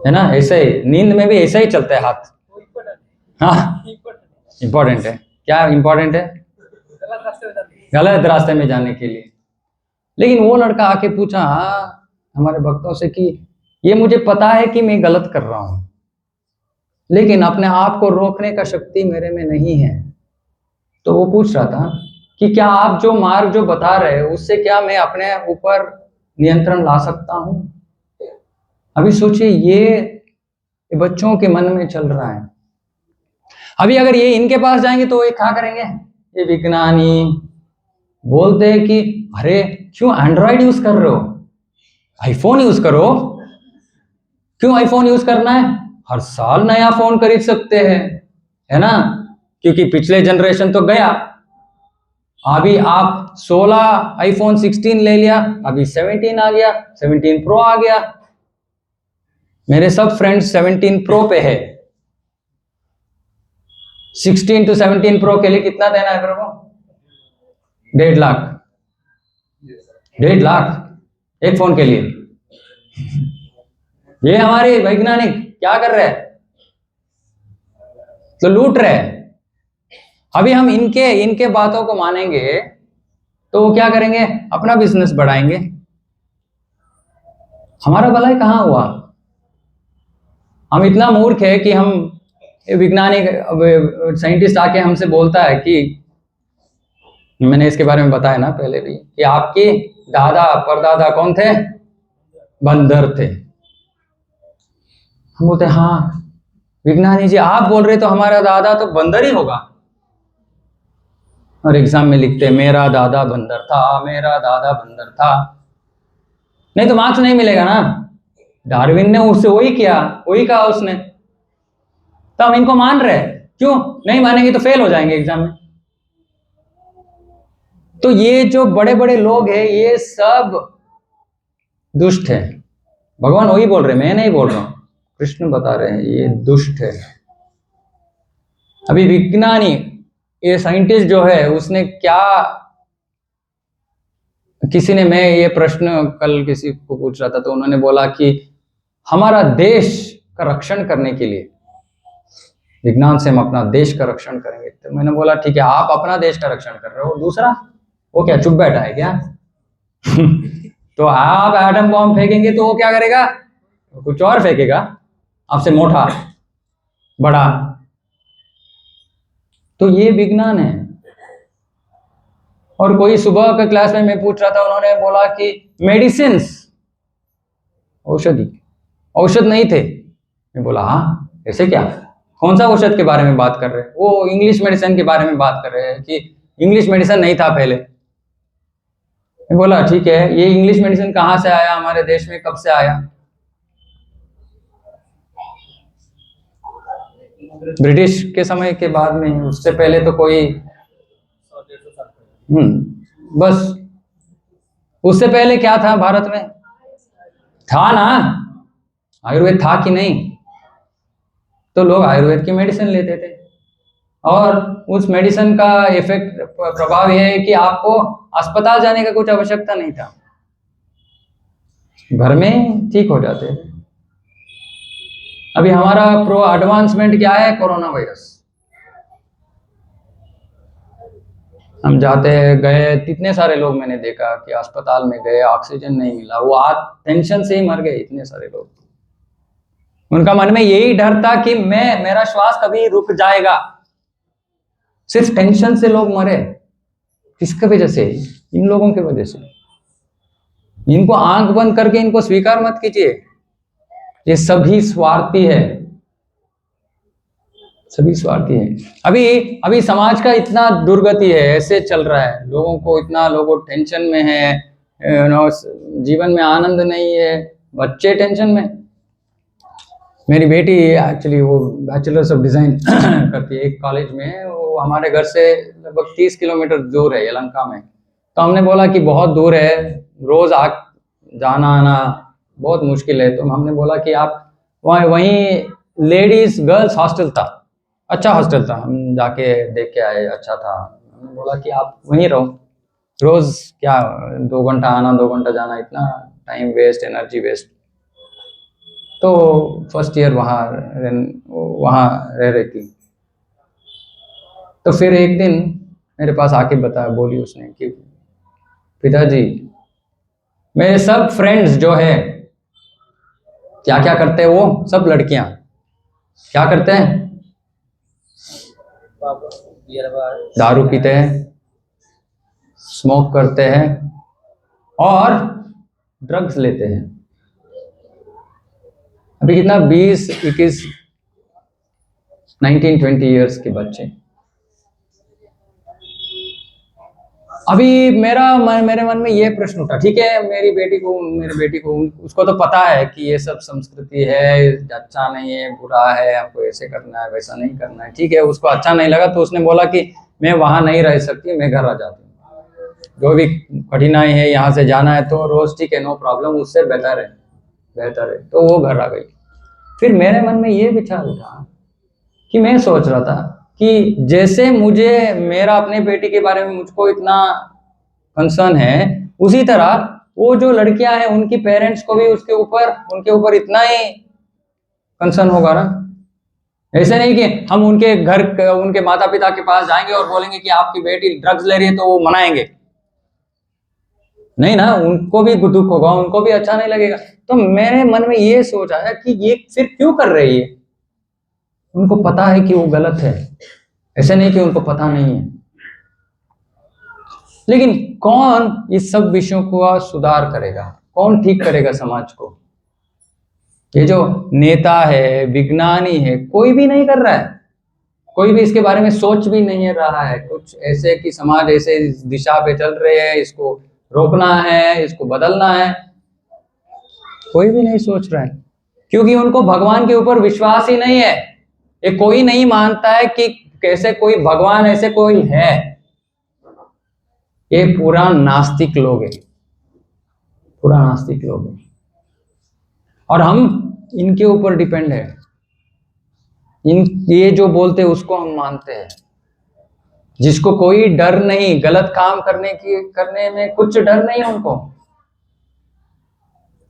है ना? ऐसे ही नींद में भी ऐसा ही चलता है हाथ। हाँ, इम्पोर्टेंट है, क्या इम्पोर्टेंट है? गलत रास्ते में जाने के लिए। लेकिन वो लड़का आके पूछा हमारे भक्तों से कि ये मुझे पता है कि मैं गलत कर रहा हूं, लेकिन अपने आप को रोकने का शक्ति मेरे में नहीं है। तो वो पूछ रहा था कि क्या आप जो मार्ग जो बता रहे हैं उससे क्या मैं अपने ऊपर नियंत्रण ला सकता हूं? अभी सोचिए, ये बच्चों के मन में चल रहा है। अभी अगर ये इनके पास जाएंगे तो ये क्या करेंगे? ये विज्ञानी बोलते हैं कि अरे क्यों एंड्रॉइड यूज कर रहे हो, आईफोन यूज करो। क्यों आईफोन यूज करना है? हर साल नया फोन खरीद सकते हैं, है ना? क्योंकि पिछले जनरेशन तो गया। अभी आप 16 आईफोन 16 ले लिया, अभी 17 आ गया, 17 प्रो आ गया। मेरे सब फ्रेंड्स 17 प्रो पे है। 16 to 17 प्रो के लिए कितना देना है प्रभु? 1.5 लाख, 1.5 लाख एक फोन के लिए। ये हमारे वैज्ञानिक क्या कर रहे हैं? तो लूट रहे हैं। अभी हम इनके बातों को मानेंगे तो वो क्या करेंगे? अपना बिजनेस बढ़ाएंगे। हमारा भलाई कहाँ हुआ? हम इतना मूर्ख है कि हम वैज्ञानिक साइंटिस्ट आके हमसे बोलता है कि, मैंने इसके बारे में बताया ना पहले भी, कि आपके दादा परदादा कौन थे? बंदर थे। हम बोलते हैं हाँ विज्ञानी जी आप बोल रहे तो हमारा दादा तो बंदर ही होगा। और एग्जाम में लिखते हैं मेरा दादा बंदर था, मेरा दादा बंदर था, नहीं तो मार्क्स नहीं मिलेगा ना। डार्विन ने उससे वही किया, वही कहा उसने, तो हम इनको मान रहे हैं। क्यों नहीं मानेंगे तो फेल हो जाएंगे एग्जाम में। तो ये जो बड़े बड़े लोग हैं ये सब दुष्ट है। भगवान वही बोल रहे, मैं नहीं बोल रहा हूं, कृष्ण बता रहे हैं ये दुष्ट है। अभी विज्ञानी, ये साइंटिस्ट जो है उसने क्या, किसी ने, मैं ये प्रश्न कल किसी को पूछ रहा था तो उन्होंने बोला कि हमारा देश का रक्षण करने के लिए विज्ञान से हम अपना देश का रक्षण करेंगे। तो मैंने बोला ठीक है, आप अपना देश का रक्षण कर रहे हो, दूसरा वो क्या चुप बैठा है क्या? तो आप एटम बॉम्ब फेंकेंगे तो वो क्या करेगा, कुछ और फेंकेगा आपसे मोटा बड़ा। तो ये विज्ञान है। और कोई सुबह के क्लास में मैं पूछ रहा था, उन्होंने बोला कि मेडिसिन, औषधि, औषध नहीं थे। मैं बोला हाँ ऐसे क्या, कौन सा औषध के बारे में बात कर रहे हैं? वो इंग्लिश मेडिसिन के बारे में बात कर रहे हैं कि इंग्लिश मेडिसिन नहीं था पहले। मैं बोला ठीक है, ये इंग्लिश मेडिसिन कहाँ से आया हमारे देश में, कब से आया? ब्रिटिश के समय के बाद में, उससे पहले तो कोई बस उससे पहले क्या था भारत में? था ना, आयुर्वेद था कि नहीं? तो लोग आयुर्वेद की मेडिसिन लेते थे और उस मेडिसिन का इफेक्ट, प्रभाव यह है कि आपको अस्पताल जाने का कुछ आवश्यकता नहीं था, घर में ठीक हो जाते थे। अभी हमारा प्रो एडवांसमेंट क्या है? Corona virus. हम जाते गए, कितने सारे लोग मैंने देखा कि अस्पताल में गए, ऑक्सीजन नहीं मिला, वो आज टेंशन से ही मर गए इतने सारे लोग। उनका मन में यही डर था कि मेरा श्वास कभी रुक जाएगा। सिर्फ टेंशन से लोग मरे। किसके वजह से? इन लोगों की वजह से। इनको आंख बंद करके इनको स्वीकार मत कीजिए, ये सभी स्वार्थी है, सभी स्वार्थी है। अभी समाज का इतना दुर्गति है, ऐसे चल रहा है, लोगों को इतना, लोगों टेंशन में है, जीवन में आनंद नहीं है, बच्चे टेंशन में। मेरी बेटी एक्चुअली वो बैचलर्स ऑफ डिजाइन करती है एक कॉलेज में, वो हमारे घर से लगभग 30 किलोमीटर दूर है, यलहंका में। तो हमने बोला कि बहुत दूर है, रोज जाना आना बहुत मुश्किल है, तो हमने बोला कि आप वहीं लेडीज गर्ल्स हॉस्टल था, अच्छा हॉस्टल था, हम जाके देख के आए, अच्छा था। हमने बोला कि आप वहीं रहो, रोज क्या 2 घंटा आना 2 घंटा जाना, इतना टाइम वेस्ट, एनर्जी वेस्ट। तो फर्स्ट ईयर वहाँ रह रही थी। तो फिर एक दिन मेरे पास आके बोली उसने कि पिताजी, मेरे सब फ्रेंड्स जो है क्या क्या करते हैं, वो सब लड़कियां क्या करते हैं? दारू पीते हैं, स्मोक करते हैं और ड्रग्स लेते हैं। अभी कितना 20, 21, 19, 20 ईयर्स के बच्चे। अभी मेरे मन में ये प्रश्न उठा, ठीक है, मेरे बेटी को उसको तो पता है कि ये सब संस्कृति है, अच्छा नहीं है, बुरा है, हमको ऐसे करना है, वैसा नहीं करना है, ठीक है, उसको अच्छा नहीं लगा तो उसने बोला कि मैं वहां नहीं रह सकती, मैं घर आ जाती हूँ, जो भी कठिनाई है यहाँ से जाना है तो रोज ठीक है, नो प्रॉब्लम, उससे बेहतर है। तो वो घर आ गई। फिर मेरे मन में ये विचार उठा कि मैं सोच रहा था कि जैसे मुझे मेरा अपने बेटी के बारे में मुझको इतना कंसर्न है, उसी तरह वो जो लड़कियां हैं उनकी पेरेंट्स को भी उनके ऊपर इतना ही कंसर्न होगा ना। ऐसे नहीं कि हम उनके माता पिता के पास जाएंगे और बोलेंगे कि आपकी बेटी ड्रग्स ले रही है तो वो मनाएंगे, नहीं ना, उनको भी दुख होगा, उनको भी अच्छा नहीं लगेगा। तो मेरे मन में ये सोच आया कि ये फिर क्यों कर रही है? उनको पता है कि वो गलत है, ऐसे नहीं कि उनको पता नहीं है। लेकिन कौन इस सब विषयों को सुधार करेगा, कौन ठीक करेगा समाज को? ये जो नेता है, विज्ञानी है, कोई भी नहीं कर रहा है। कोई भी इसके बारे में सोच भी नहीं रहा है। कुछ ऐसे कि समाज ऐसे इस दिशा पे चल रहे हैं, इसको रोकना है, इसको बदलना है, कोई भी नहीं सोच रहा है, क्योंकि उनको भगवान के ऊपर विश्वास ही नहीं है। ये कोई नहीं मानता है कि कैसे कोई भगवान ऐसे कोई है। ये पूरा नास्तिक लोग है, पूरा नास्तिक लोग है, और हम इनके ऊपर डिपेंड है। ये जो बोलते हैं उसको हम मानते हैं। जिसको कोई डर नहीं, गलत काम करने में कुछ डर नहीं उनको।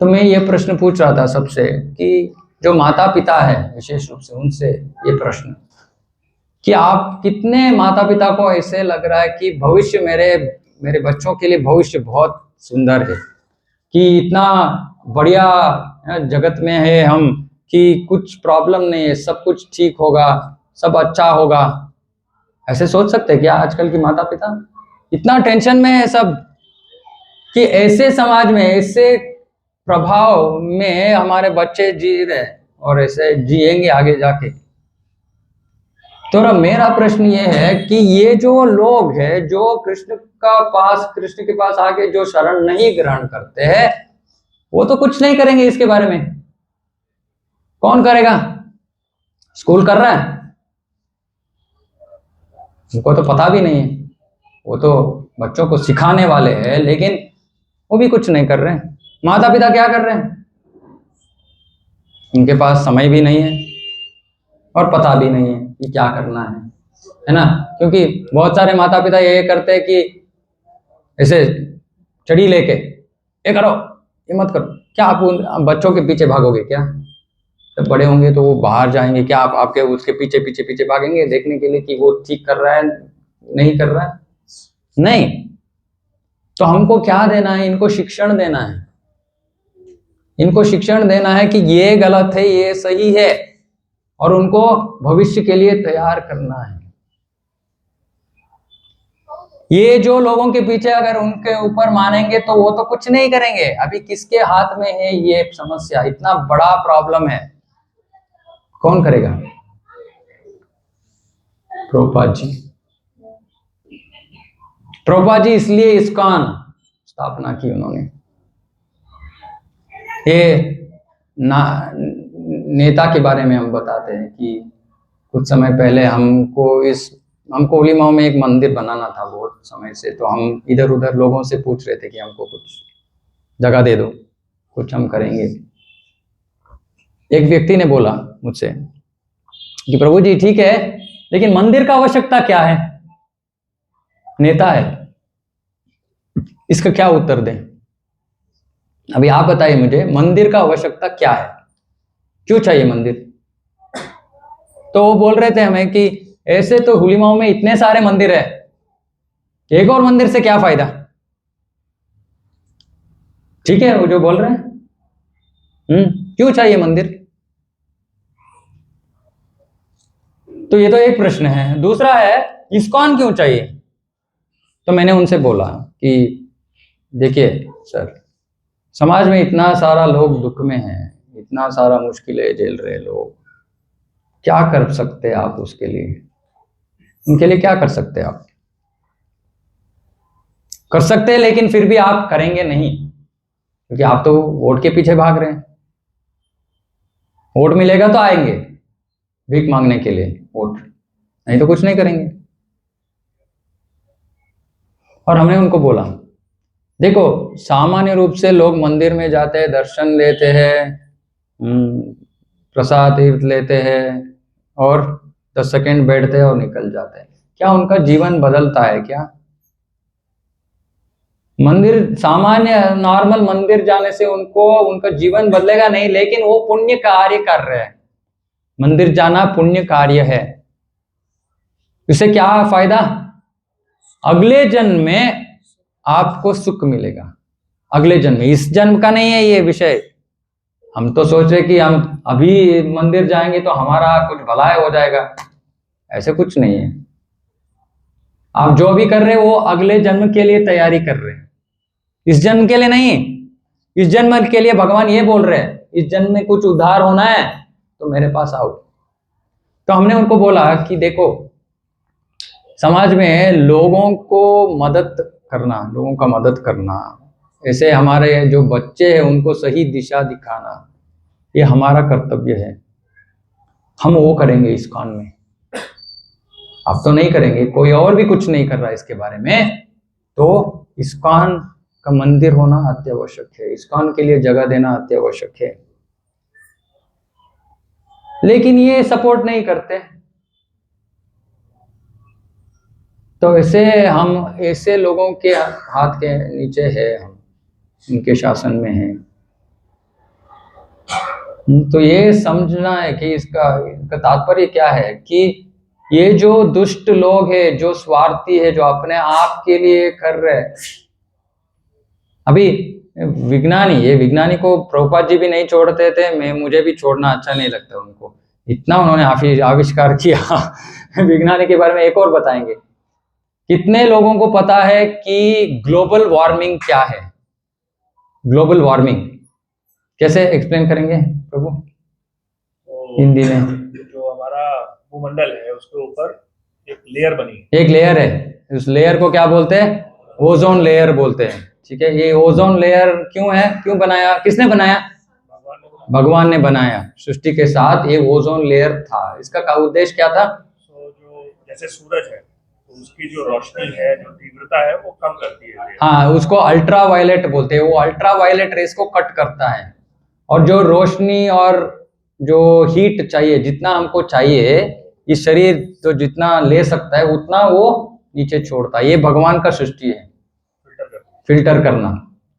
तो मैं ये प्रश्न पूछ रहा था सबसे कि जो माता पिता है विशेष रूप से, उनसे ये प्रश्न कि आप कितने माता पिता को ऐसे लग रहा है कि भविष्य मेरे बच्चों के लिए भविष्य बहुत सुंदर है, कि इतना बढ़िया जगत में है हम कि कुछ प्रॉब्लम नहीं है, सब कुछ ठीक होगा, सब अच्छा होगा। ऐसे सोच सकते हैं क्या आजकल की माता पिता? इतना टेंशन में है सब कि ऐसे समाज में, ऐसे प्रभाव में हमारे बच्चे जी रहे और ऐसे जिएंगे आगे जाके। तो मेरा प्रश्न ये है कि ये जो लोग हैं जो कृष्ण के पास आके जो शरण नहीं ग्रहण करते हैं, वो तो कुछ नहीं करेंगे इसके बारे में। कौन करेगा? स्कूल कर रहा है, उनको तो पता भी नहीं है, वो तो बच्चों को सिखाने वाले हैं, लेकिन वो भी कुछ नहीं कर रहे हैं। माता पिता क्या कर रहे हैं? उनके पास समय भी नहीं है और पता भी नहीं है कि क्या करना है ना? क्योंकि बहुत सारे माता पिता ये करते हैं कि ऐसे छड़ी लेके ये करो, ये मत करो। क्या आप उन बच्चों के पीछे भागोगे क्या? जब बड़े होंगे तो वो बाहर जाएंगे, क्या आप आपके उसके पीछे पीछे पीछे भागेंगे देखने के लिए कि वो ठीक कर रहा है नहीं कर रहा है? नहीं। तो हमको क्या देना है? इनको शिक्षण देना है। इनको शिक्षण देना है कि ये गलत है, ये सही है, और उनको भविष्य के लिए तैयार करना है। ये जो लोगों के पीछे अगर उनके ऊपर मानेंगे तो वो तो कुछ नहीं करेंगे। अभी किसके हाथ में है ये समस्या? इतना बड़ा प्रॉब्लम है, कौन करेगा? प्रभुपाद जी। प्रभुपाद जी इसलिए इस्कॉन स्थापना की उन्होंने। ये नेता के बारे में हम बताते हैं कि कुछ समय पहले हमको उलीमाओं में एक मंदिर बनाना था बहुत समय से। तो हम इधर उधर लोगों से पूछ रहे थे कि हमको कुछ जगह दे दो, कुछ हम करेंगे। एक व्यक्ति ने बोला मुझसे कि प्रभु जी ठीक है, लेकिन मंदिर का आवश्यकता क्या है? नेता है, इसका क्या उत्तर दें? अभी आप बताइए मुझे, मंदिर का आवश्यकता क्या है? क्यों चाहिए मंदिर? तो वो बोल रहे थे हमें कि ऐसे तो हुलीमाओं में इतने सारे मंदिर है, एक और मंदिर से क्या फायदा? ठीक है वो जो बोल रहे हैं, क्यों चाहिए मंदिर? तो ये तो एक प्रश्न है। दूसरा है इस्कॉन क्यों चाहिए? तो मैंने उनसे बोला कि देखिए सर, समाज में इतना सारा लोग दुख में हैं, इतना सारा मुश्किलें झेल रहे लोग, क्या कर सकते हैं आप उसके लिए? उनके लिए क्या कर सकते हैं आप? कर सकते हैं, लेकिन फिर भी आप करेंगे नहीं, क्योंकि आप तो वोट के पीछे भाग रहे हैं। वोट मिलेगा तो आएंगे भीख मांगने के लिए, वोट नहीं तो कुछ नहीं करेंगे। और हमने उनको बोला देखो, सामान्य रूप से लोग मंदिर में जाते हैं, दर्शन लेते हैं, प्रसाद तीर्थ लेते हैं और 10 सेकंड बैठते हैं और निकल जाते हैं। क्या उनका जीवन बदलता है क्या? मंदिर, सामान्य नॉर्मल मंदिर जाने से उनका जीवन बदलेगा नहीं, लेकिन वो पुण्य कार्य कर रहे हैं। मंदिर जाना पुण्य कार्य है। इससे क्या फायदा? अगले जन्म में आपको सुख मिलेगा, अगले जन्म में। इस जन्म का नहीं है ये विषय। हम तो सोच रहे कि हम अभी मंदिर जाएंगे तो हमारा कुछ भलाई हो जाएगा, ऐसे कुछ नहीं है। आप जो भी कर रहे हो वो अगले जन्म के लिए तैयारी कर रहे हैं, इस जन्म के लिए नहीं। इस जन्म के लिए भगवान ये बोल रहे हैं, इस जन्म में कुछ उद्धार होना है तो मेरे पास आओ। तो हमने उनको बोला कि देखो, समाज में लोगों को मदद करना, लोगों का मदद करना, ऐसे हमारे जो बच्चे हैं उनको सही दिशा दिखाना, ये हमारा कर्तव्य है। हम वो करेंगे इस्कॉन में। अब तो नहीं करेंगे, कोई और भी कुछ नहीं कर रहा इसके बारे में, तो इस्कॉन का मंदिर होना अत्यावश्यक है, इस्कॉन के लिए जगह देना अत्यावश्यक है। लेकिन ये सपोर्ट नहीं करते। तो ऐसे लोगों के हाथ के नीचे है, हम उनके शासन में हैं। तो ये समझना है कि इसका तात्पर्य क्या है कि ये जो दुष्ट लोग हैं, जो स्वार्थी है, जो अपने आप के लिए कर रहे हैं। अभी विज्ञानी को प्रभुपाद जी भी नहीं छोड़ते थे, मुझे भी छोड़ना अच्छा नहीं लगता उनको, इतना उन्होंने आविष्कार किया। विज्ञानी के बारे में एक और बताएंगे। कितने लोगों को पता है कि ग्लोबल वार्मिंग क्या है? ग्लोबल वार्मिंग कैसे एक्सप्लेन करेंगे प्रभु तो हिंदी में? जो हमारा भूमंडल है उसके ऊपर एक लेयर बनी है। एक लेयर है, उस लेयर को क्या बोलते हैं? ओजोन लेयर बोलते हैं। ठीक है, ये ओजोन लेयर क्यों है, क्यों बनाया, किसने बनाया? भगवान ने बनाया। सृष्टि के साथ ये ओजोन लेयर था। इसका उद्देश्य क्या था? तो जो जैसे सूरज है तो उसकी जो रोशनी है, जो तीव्रता है वो कम करती है। हाँ, उसको अल्ट्रा वायलेट बोलते हैं। वो अल्ट्रा वायलेट रेस को कट करता है, और जो रोशनी और जो हीट चाहिए, जितना हमको चाहिए, इस शरीर तो जितना ले सकता है उतना वो नीचे छोड़ता है। ये भगवान का सृष्टि है, फिल्टर करना।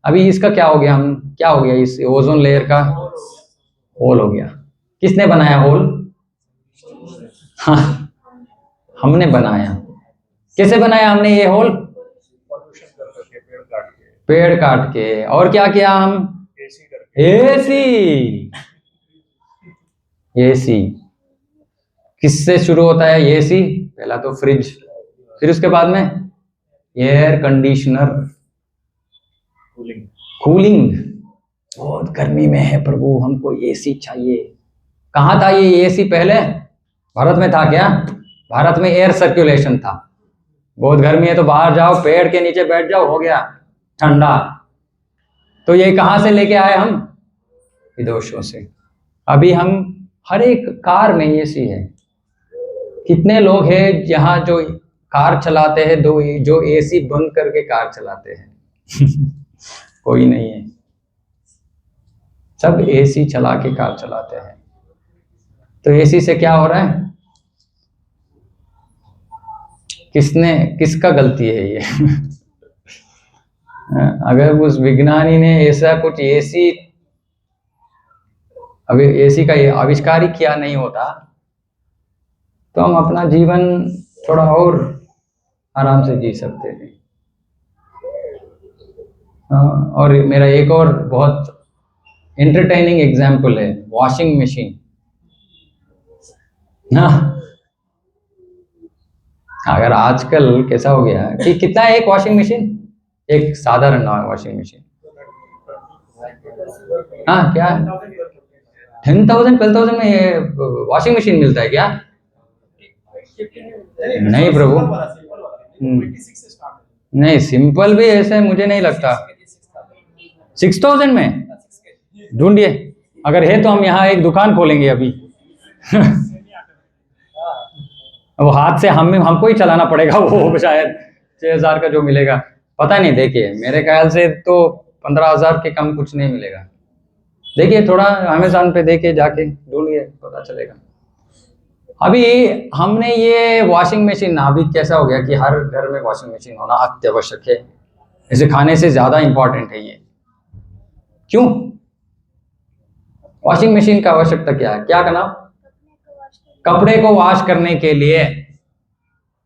अभी इसका क्या हो गया, क्या हो गया इस ओजोन लेयर का? होल हो गया। किसने बनाया होल? हाँ, हमने बनाया। कैसे बनाया हमने ये होल? पॉल्यूशन करके, पेड़ काट के। और क्या किया हम? एसी करके। एसी किससे शुरू होता है? एसी पहला तो फ्रिज, फिर उसके बाद में एयर कंडीशनर, कूलिंग। बहुत गर्मी में है प्रभु, हमको एसी चाहिए। कहाँ था ये एसी पहले? भारत में था क्या? भारत में एयर सर्कुलेशन था। बहुत गर्मी है तो बाहर जाओ, पेड़ के नीचे बैठ जाओ, हो गया ठंडा। तो ये कहाँ से लेके आए हम? विदेशों से। अभी हम हर एक कार में एसी है। कितने लोग हैं जहाँ जो कार चलाते हैं जो एसी बंद करके कार चलाते हैं? कोई नहीं है, सब एसी चला के कार चलाते हैं। तो एसी से क्या हो रहा है? किसका गलती है ये? अगर उस विज्ञानी ने ऐसा कुछ एसी का आविष्कार ही किया नहीं होता तो हम अपना जीवन थोड़ा और आराम से जी सकते थे। और मेरा एक और बहुत एंटरटेनिंग एग्जाम्पल है वॉशिंग मशीन। ना, अगर आजकल कैसा हो गया कि कितना है एक वॉशिंग मशीन? एक साधारण वॉशिंग मशीन, हाँ क्या 10,000 12,000 में ये वॉशिंग मशीन मिलता है क्या? नहीं प्रभु, नहीं, सिंपल भी ऐसे मुझे नहीं लगता। 6,000 में ढूंढिए, अगर है तो हम यहाँ एक दुकान खोलेंगे अभी। वो हाथ से हमको ही चलाना पड़ेगा, वो शायद 6,000 का जो मिलेगा पता नहीं। देखिए मेरे ख्याल से तो 15,000 के कम कुछ नहीं मिलेगा। देखिए थोड़ा अमेज़न पे देखिए, जाके ढूंढिए, पता चलेगा। अभी हमने ये वॉशिंग मशीन, अभी कैसा हो गया कि हर घर में वॉशिंग मशीन होना अत्यावश्यक है। इसे खाने से ज़्यादा इम्पोर्टेंट है ये। क्यों? वॉशिंग मशीन का आवश्यकता क्या है? क्या करना? कपड़े को वॉश करने के लिए।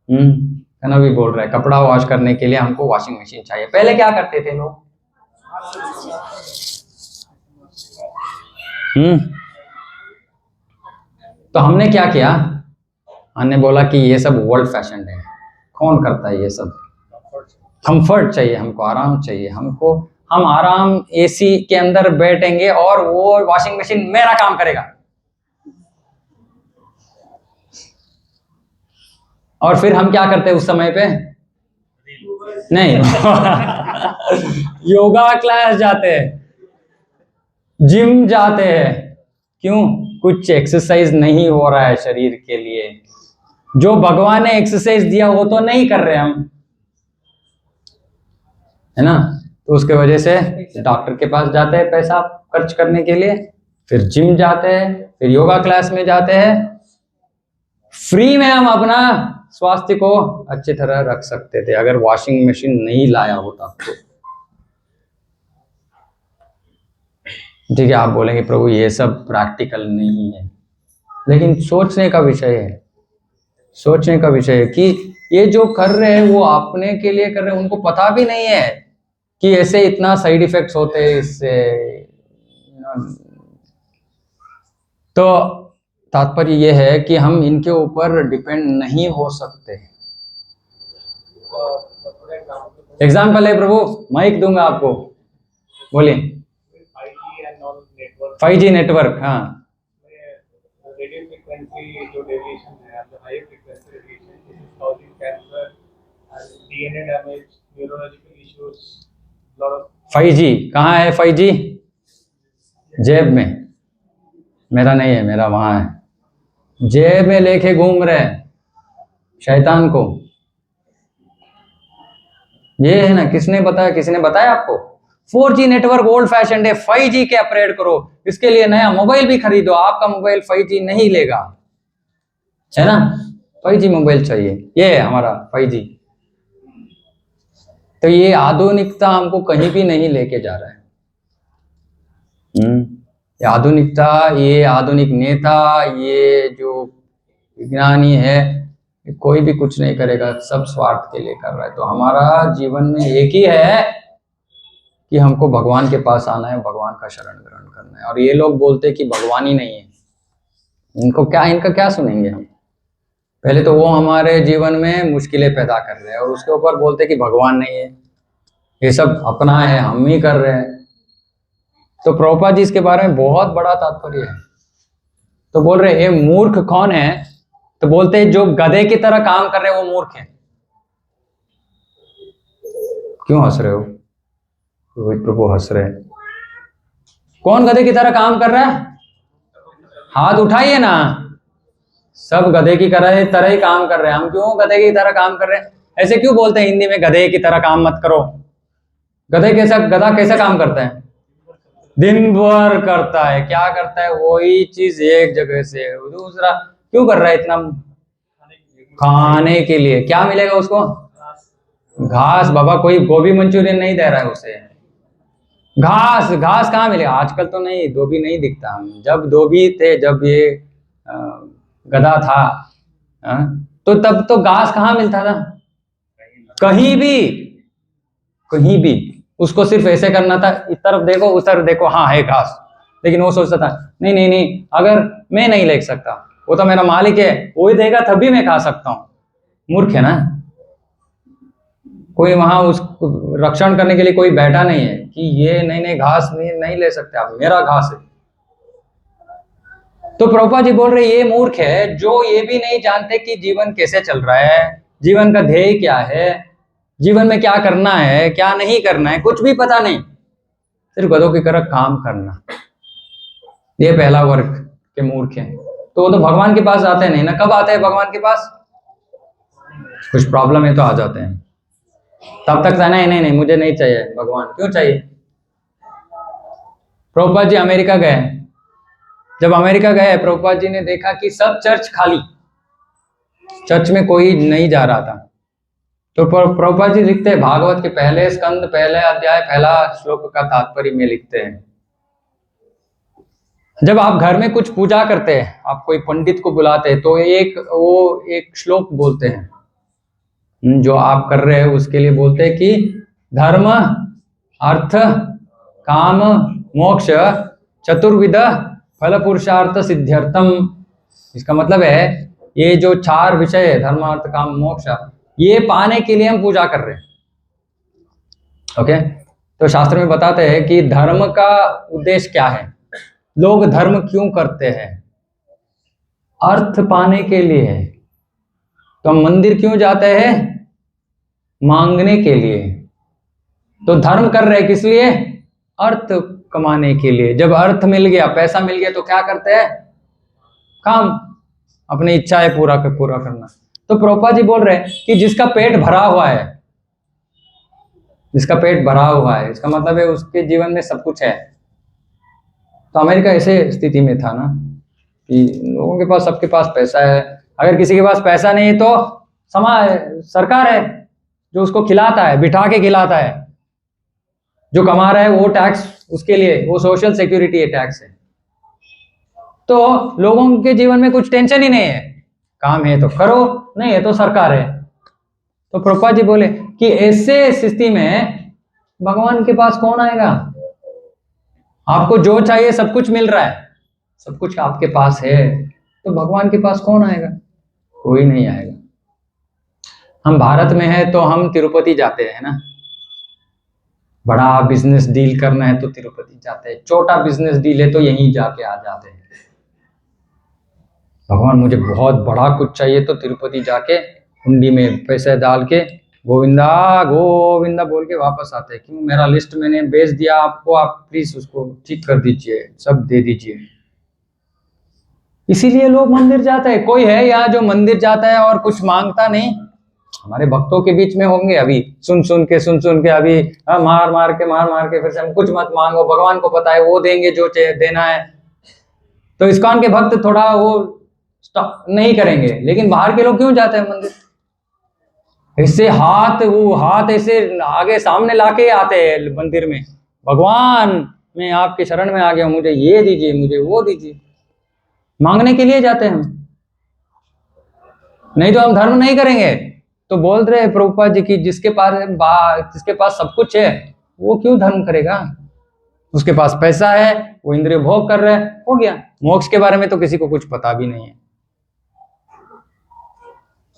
कना भी बोल रहा है, कपड़ा वॉश करने के लिए हमको वॉशिंग मशीन चाहिए। पहले क्या करते थे लोग? तो हमने क्या किया? हमने बोला कि ये सब ओल्ड फैशन है, कौन करता है ये सब? कंफर्ट चाहिए हमको, आराम चाहिए हमको। हम आराम एसी के अंदर बैठेंगे और वो वॉशिंग मशीन मेरा काम करेगा। और फिर हम क्या करते हैं उस समय पे? नहीं योगा क्लास जाते हैं, जिम जाते हैं। क्यों? कुछ एक्सरसाइज नहीं हो रहा है शरीर के लिए। जो भगवान ने एक्सरसाइज दिया वो तो नहीं कर रहे हम, है ना? तो उसके वजह से डॉक्टर के पास जाते हैं पैसा खर्च करने के लिए, फिर जिम जाते हैं, फिर योगा क्लास में जाते हैं। फ्री में हम अपना स्वास्थ्य को अच्छी तरह रख सकते थे अगर वॉशिंग मशीन नहीं लाया होता तो। ठीक है, आप बोलेंगे प्रभु ये सब प्रैक्टिकल नहीं है, लेकिन सोचने का विषय है। सोचने का विषय है कि ये जो कर रहे हैं वो अपने के लिए कर रहे हैं, उनको पता भी नहीं है कि ऐसे इतना साइड इफेक्ट्स होते हैं इससे। तो तात्पर्य ये है कि हम इनके ऊपर डिपेंड नहीं हो सकते। एग्जाम्पल है प्रभु, माइक दूंगा आपको, बोलिए। 5G नेटवर्क, हाँ। रेडियो फ्रीक्वेंसी जो डेविएशन है, high frequency radiation, this is causing cancer, DNA damage, neurological issues, lot of. 5G कहाँ है? 5G जेब में, मेरा नहीं है, मेरा वहां है। जेब में लेके घूम रहे शैतान को। ये है ना, किसने बताया? किसी ने बताया आपको? 4G नेटवर्क ओल्ड फैशन है, 5G के अपग्रेड करो। इसके लिए नया मोबाइल भी खरीदो, आपका मोबाइल 5G नहीं लेगा, है ना? 5G मोबाइल चाहिए, ये है हमारा 5G। तो ये आधुनिकता हमको कहीं भी नहीं लेके जा रहा है। ये आधुनिकता, ये आधुनिक नेता, ये जो विज्ञानी है, कोई भी कुछ नहीं करेगा, सब स्वार्थ के लिए कर रहा है। तो हमारा जीवन में एक ही है कि हमको भगवान के पास आना है, भगवान का शरण ग्रहण करना है। और ये लोग बोलते हैं कि भगवान ही नहीं है, इनका क्या सुनेंगे हम? पहले तो वो हमारे जीवन में मुश्किलें पैदा कर रहे हैं और उसके ऊपर बोलते हैं कि भगवान नहीं है। ये सब अपना है, हम ही कर रहे हैं। तो प्रभुपाद जी इसके बारे में बहुत बड़ा तात्पर्य है। तो बोल रहे ये मूर्ख कौन है? तो बोलते हैं जो गधे की तरह काम कर रहे हैं वो मूर्ख है। क्यों हंस रहे हो? रोहित प्रभु हंस रहे हैं। कौन गधे की तरह काम कर रहा है? हाथ उठाइए ना। सब गधे की तरह ही काम कर रहे हैं। हम क्यों गधे की तरह काम कर रहे हैं? ऐसे क्यों बोलते हैं हिंदी में, गधे की तरह काम मत करो? गधा कैसा काम करता है? दिन भर करता है। क्या करता है? वही चीज एक जगह से दूसरा। क्यों कर रहा है इतना? खाने के लिए। क्या मिलेगा उसको? घास। बाबा कोई गोभी मंचूरियन नहीं दे रहा है उसे। घास कहाँ मिलेगा? आजकल तो नहीं, धोबी नहीं दिखता। हम जब धोबी थे, जब ये गधा था, तो तब तो घास कहाँ मिलता था? कहीं भी। उसको सिर्फ ऐसे करना था, इस तरफ देखो उस तरफ देखो, हाँ है घास। लेकिन वो सोचता था नहीं, अगर मैं नहीं ले सकता, वो तो मेरा मालिक है, वो ही देगा तभी मैं खा सकता हूँ। मूर्ख है ना। कोई वहां उस रक्षण करने के लिए कोई बैठा नहीं है कि ये नहीं घास नहीं ले सकते आप, मेरा घास है। तो प्रभुपाद जी बोल रहे ये मूर्ख है जो ये भी नहीं जानते कि जीवन कैसे चल रहा है, जीवन का ध्येय क्या है, जीवन में क्या करना है क्या नहीं करना है, कुछ भी पता नहीं, सिर्फ गधों की तरह काम करना। ये पहला वर्ग के मूर्ख हैं। तो वो तो भगवान के पास आते नहीं ना। कब आते हैं भगवान के पास? कुछ प्रॉब्लम है तो आ जाते हैं। तब तक कहना है नहीं मुझे नहीं चाहिए भगवान। क्यों चाहिए? प्रभुपाद जी अमेरिका गए। जब अमेरिका गए, प्रभुपाद जी ने देखा कि सब चर्च खाली, चर्च में कोई नहीं जा रहा था। तो प्रभुपाद जी लिखते हैं, भागवत के पहले स्कंद, पहले अध्याय, पहला श्लोक का तात्पर्य में लिखते हैं, जब आप घर में कुछ पूजा करते हैं, आप कोई पंडित को बुलाते हैं, तो एक श्लोक बोलते हैं जो आप कर रहे हैं उसके लिए बोलते हैं कि धर्म अर्थ काम मोक्ष चतुर्विध फल पुरुषार्थ सिद्ध्यर्थम। इसका मतलब है ये जो 4 विषय है, धर्म अर्थ काम मोक्ष, ये पाने के लिए हम पूजा कर रहे हैं। ओके, तो शास्त्र में बताते हैं कि धर्म का उद्देश्य क्या है, लोग धर्म क्यों करते हैं? अर्थ पाने के लिए है। तो हम मंदिर क्यों जाते हैं? मांगने के लिए। तो धर्म कर रहे किस लिए? अर्थ कमाने के लिए। जब अर्थ मिल गया, पैसा मिल गया, तो क्या करते हैं? काम, अपनी इच्छाएं पूरा करना। तो प्रभुपाद जी बोल रहे हैं कि जिसका पेट भरा हुआ है, जिसका पेट भरा हुआ है, इसका मतलब है उसके जीवन में सब कुछ है। तो अमेरिका ऐसे स्थिति में था ना कि लोगों के पास, सबके पास पैसा है। अगर किसी के पास पैसा नहीं है तो सरकार है जो उसको खिलाता है, बिठा के खिलाता है। जो कमा रहा है वो टैक्स उसके लिए, वो सोशल सिक्योरिटी है, टैक्स है। तो लोगों के जीवन में कुछ टेंशन ही नहीं है, काम है तो करो, नहीं है तो सरकार है। तो प्रभुपाद जी बोले कि ऐसे स्थिति में भगवान के पास कौन आएगा? आपको जो चाहिए सब कुछ मिल रहा है, सब कुछ आपके पास है, तो भगवान के पास कौन आएगा? कोई नहीं आएगा। हम भारत में है तो हम तिरुपति जाते हैं ना, बड़ा बिजनेस डील करना है तो तिरुपति जाते हैं, छोटा बिजनेस डील है तो यहीं जाके आ जाते हैं। भगवान मुझे बहुत बड़ा कुछ चाहिए तो तिरुपति जाके हुंडी में पैसे डाल के गोविंदा गोविंदा बोल के वापस आते हैं। क्यों? मेरा लिस्ट मैंने भेज दिया आपको, आप प्लीज उसको ठीक कर दीजिए, सब दे दीजिए। इसीलिए लोग मंदिर जाते हैं। कोई है यहाँ जो मंदिर जाता है और कुछ मांगता नहीं? हमारे भक्तों के बीच में होंगे अभी, सुन सुन के अभी मार मार के फिर से हम कुछ मत मांगो, भगवान को पता है वो देंगे जो देना है। तो इस्कॉन के भक्त थोड़ा वो स्टॉप नहीं करेंगे, लेकिन बाहर के लोग क्यों जाते हैं मंदिर? ऐसे हाथ ऐसे आगे सामने लाके आते हैं मंदिर में, भगवान मैं आपके शरण में आ गया, मुझे ये दीजिए, मुझे वो दीजिए। मांगने के लिए जाते हैं हम, नहीं तो हम धर्म नहीं करेंगे। तो बोल रहे प्रभुपाद जी की जिसके पास सब कुछ है वो क्यों धर्म करेगा? उसके पास पैसा है, वो इंद्रिय भोग कर रहे हैं, हो गया। मोक्ष के बारे में तो किसी को कुछ पता भी नहीं है।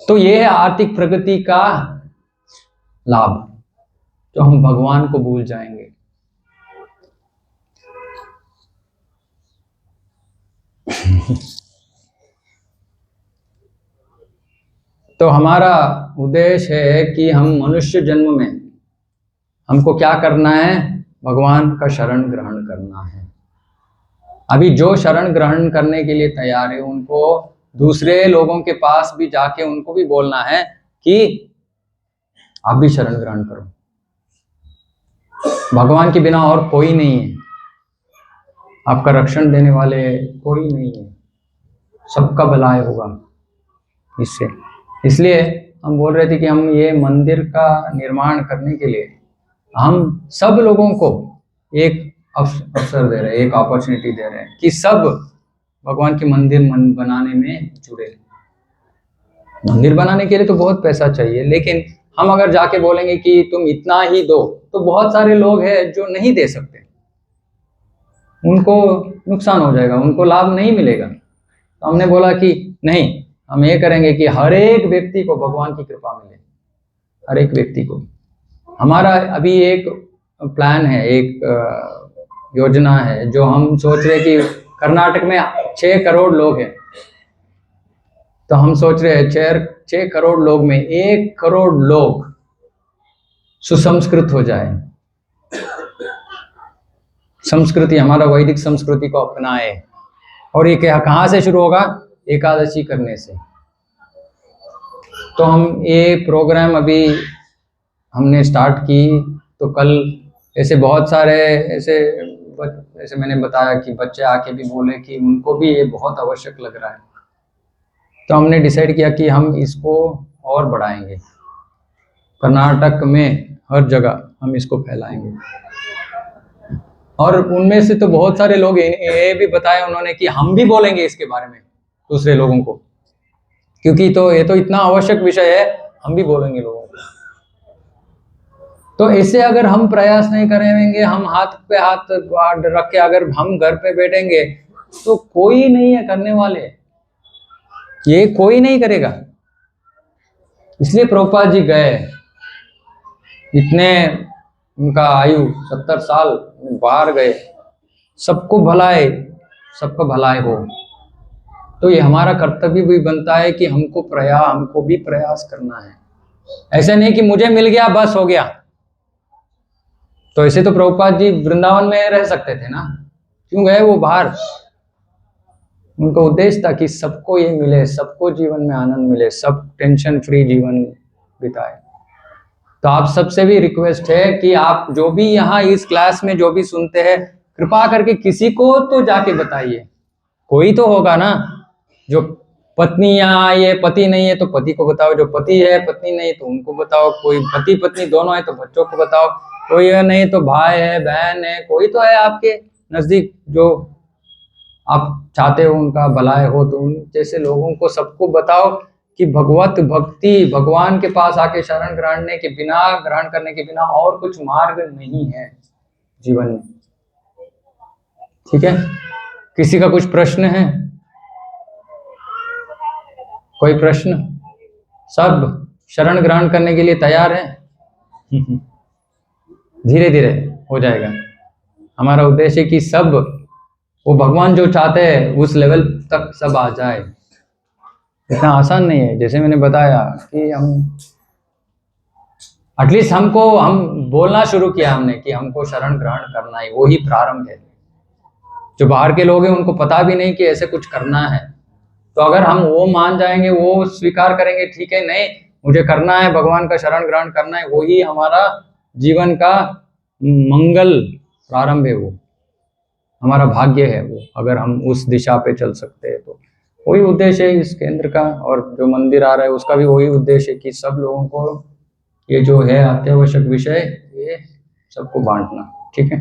तो ये है आर्थिक प्रगति का लाभ, जो हम भगवान को भूल जाएंगे। तो हमारा उद्देश्य है कि हम मनुष्य जन्म में हमको क्या करना है? भगवान का शरण ग्रहण करना है। अभी जो शरण ग्रहण करने के लिए तैयार है उनको दूसरे लोगों के पास भी जाके उनको भी बोलना है कि आप भी शरण ग्रहण करो। भगवान के बिना और कोई नहीं है, आपका रक्षण देने वाले कोई नहीं है, सबका भलाई होगा इससे। इसलिए हम बोल रहे थे कि हम ये मंदिर का निर्माण करने के लिए हम सब लोगों को एक अवसर दे रहे हैं, एक अपॉर्चुनिटी दे रहे हैं कि सब भगवान के मंदिर बनाने में जुड़े। मंदिर बनाने के लिए तो बहुत पैसा चाहिए, लेकिन हम अगर जाके बोलेंगे कि तुम इतना ही दो, तो बहुत सारे लोग हैं जो नहीं दे सकते, उनको नुकसान हो जाएगा, उनको लाभ नहीं मिलेगा। तो हमने बोला कि नहीं, हम ये करेंगे कि हर एक व्यक्ति को भगवान की कृपा मिले, हर एक व्यक्ति को। हमारा अभी एक प्लान है, एक योजना है, जो हम सोच रहे कि कर्नाटक में 6 करोड़ लोग हैं, तो हम सोच रहे हैं 6 करोड़ लोग में 1 करोड़ लोग सुसंस्कृत हो जाए, संस्कृति, हमारा वैदिक संस्कृति को अपनाए। और ये कहाँ से शुरू होगा? एकादशी करने से। तो हम ये प्रोग्राम अभी हमने स्टार्ट की, तो कल ऐसे बहुत सारे ऐसे मैंने बताया कि बच्चे आके भी बोले कि उनको भी ये बहुत आवश्यक लग रहा है। तो हमने डिसाइड किया कि हम इसको और बढ़ाएंगे, कर्नाटक में हर जगह हम इसको फैलाएंगे। और उनमें से तो बहुत सारे लोग ये भी बताया उन्होंने कि हम भी बोलेंगे इसके बारे में दूसरे लोगों को, क्योंकि तो ये तो इतना आवश्यक विषय है, हम भी बोलेंगे लोगों को। तो ऐसे अगर हम प्रयास नहीं करेंगे, हम हाथ पे हाथ रख के अगर हम घर पे बैठेंगे, तो कोई नहीं है करने वाले, ये कोई नहीं करेगा। इसलिए प्रभुपाद जी गए, इतने उनका आयु 70 साल बाहर गए, सबको भलाई हो। तो ये हमारा कर्तव्य भी बनता है कि हमको भी प्रयास करना है। ऐसे नहीं कि मुझे मिल गया बस हो गया। तो ऐसे तो प्रभुपाद जी वृंदावन में रह सकते थे ना, क्यों गए वो बाहर? उनका उद्देश्य था कि सबको ये मिले, सबको जीवन में आनंद मिले, सब टेंशन फ्री जीवन बिताए। तो आप सबसे भी रिक्वेस्ट है कि आप जो भी यहाँ इस क्लास में जो भी सुनते हैं, कृपा करके किसी को तो जाके बताइए। कोई तो होगा ना, जो पत्नी यहाँ आई है, पति नहीं है तो पति को बताओ, जो पति है पत्नी नहीं तो उनको बताओ, कोई पति पत्नी दोनों है तो बच्चों को बताओ, कोई है नहीं तो भाई है बहन है, कोई तो है आपके नजदीक जो आप चाहते हो उनका भलाई हो, तो उन जैसे लोगों को सबको बताओ कि भगवत भक्ति, भगवान के पास आके शरण ग्रहण करने के बिना और कुछ मार्ग नहीं है जीवन में। ठीक है, किसी का कुछ प्रश्न है? कोई प्रश्न? सब शरण ग्रहण करने के लिए तैयार है? धीरे धीरे हो जाएगा। हमारा उद्देश्य है कि सब वो भगवान जो चाहते हैं उस लेवल तक सब आ जाए। इतना आसान नहीं है, जैसे मैंने बताया कि हम एटलीस्ट हम बोलना शुरू किया हमने कि हमको शरण ग्रहण करना है, वो ही प्रारंभ है। जो बाहर के लोग हैं उनको पता भी नहीं कि ऐसे कुछ करना है। तो अगर हम वो मान जाएंगे, वो स्वीकार करेंगे, ठीक है नहीं मुझे करना है, भगवान का शरण ग्रहण करना है, वही हमारा जीवन का मंगल प्रारंभ है, वो हमारा भाग्य है वो, अगर हम उस दिशा पे चल सकते हैं तो। वही उद्देश्य है इस केंद्र का, और जो मंदिर आ रहा है उसका भी वही उद्देश्य है कि सब लोगों को ये जो है अत्यावश्यक विषय ये सबको बांटना। ठीक है,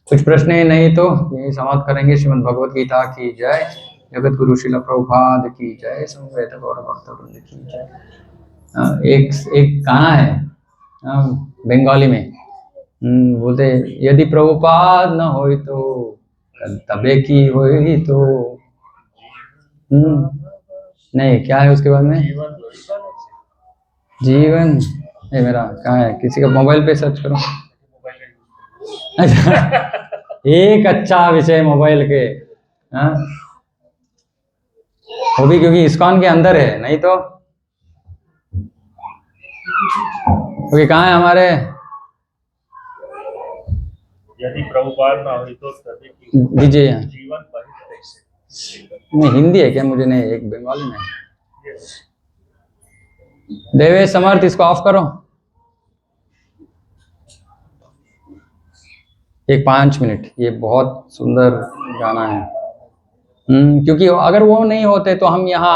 कुछ प्रश्न है नहीं तो यही समाप्त करेंगे। श्रीमद् भगवत गीता की जय, जगत गुरु श्रील प्रभुपाद की जय, समवेत गौर भक्तवृंद की जय। एक गाना है बंगाली में, बोलते यदि प्रभुपाद न होई तो तबे की होई तो नहीं, क्या है उसके बाद में? जीवन ये मेरा कहाँ है? किसी का मोबाइल पे सर्च करो। अच्छा, एक अच्छा विषय मोबाइल के, हाँ वो भी क्योंकि इस्कॉन के अंदर है, नहीं तो क्योंकि कहाँ है हमारे? यदि प्रभुपाद ना हुई तो तभी की दीजिए यहाँ। जीवन बहित कैसे? नहीं हिंदी है क्या? मुझे नहीं, एक बंगाली में। देवे समर्थ, इसको ऑफ करो। एक 5 मिनट, ये बहुत सुंदर गाना है। क्योंकि अगर वो नहीं होते तो हम यहाँ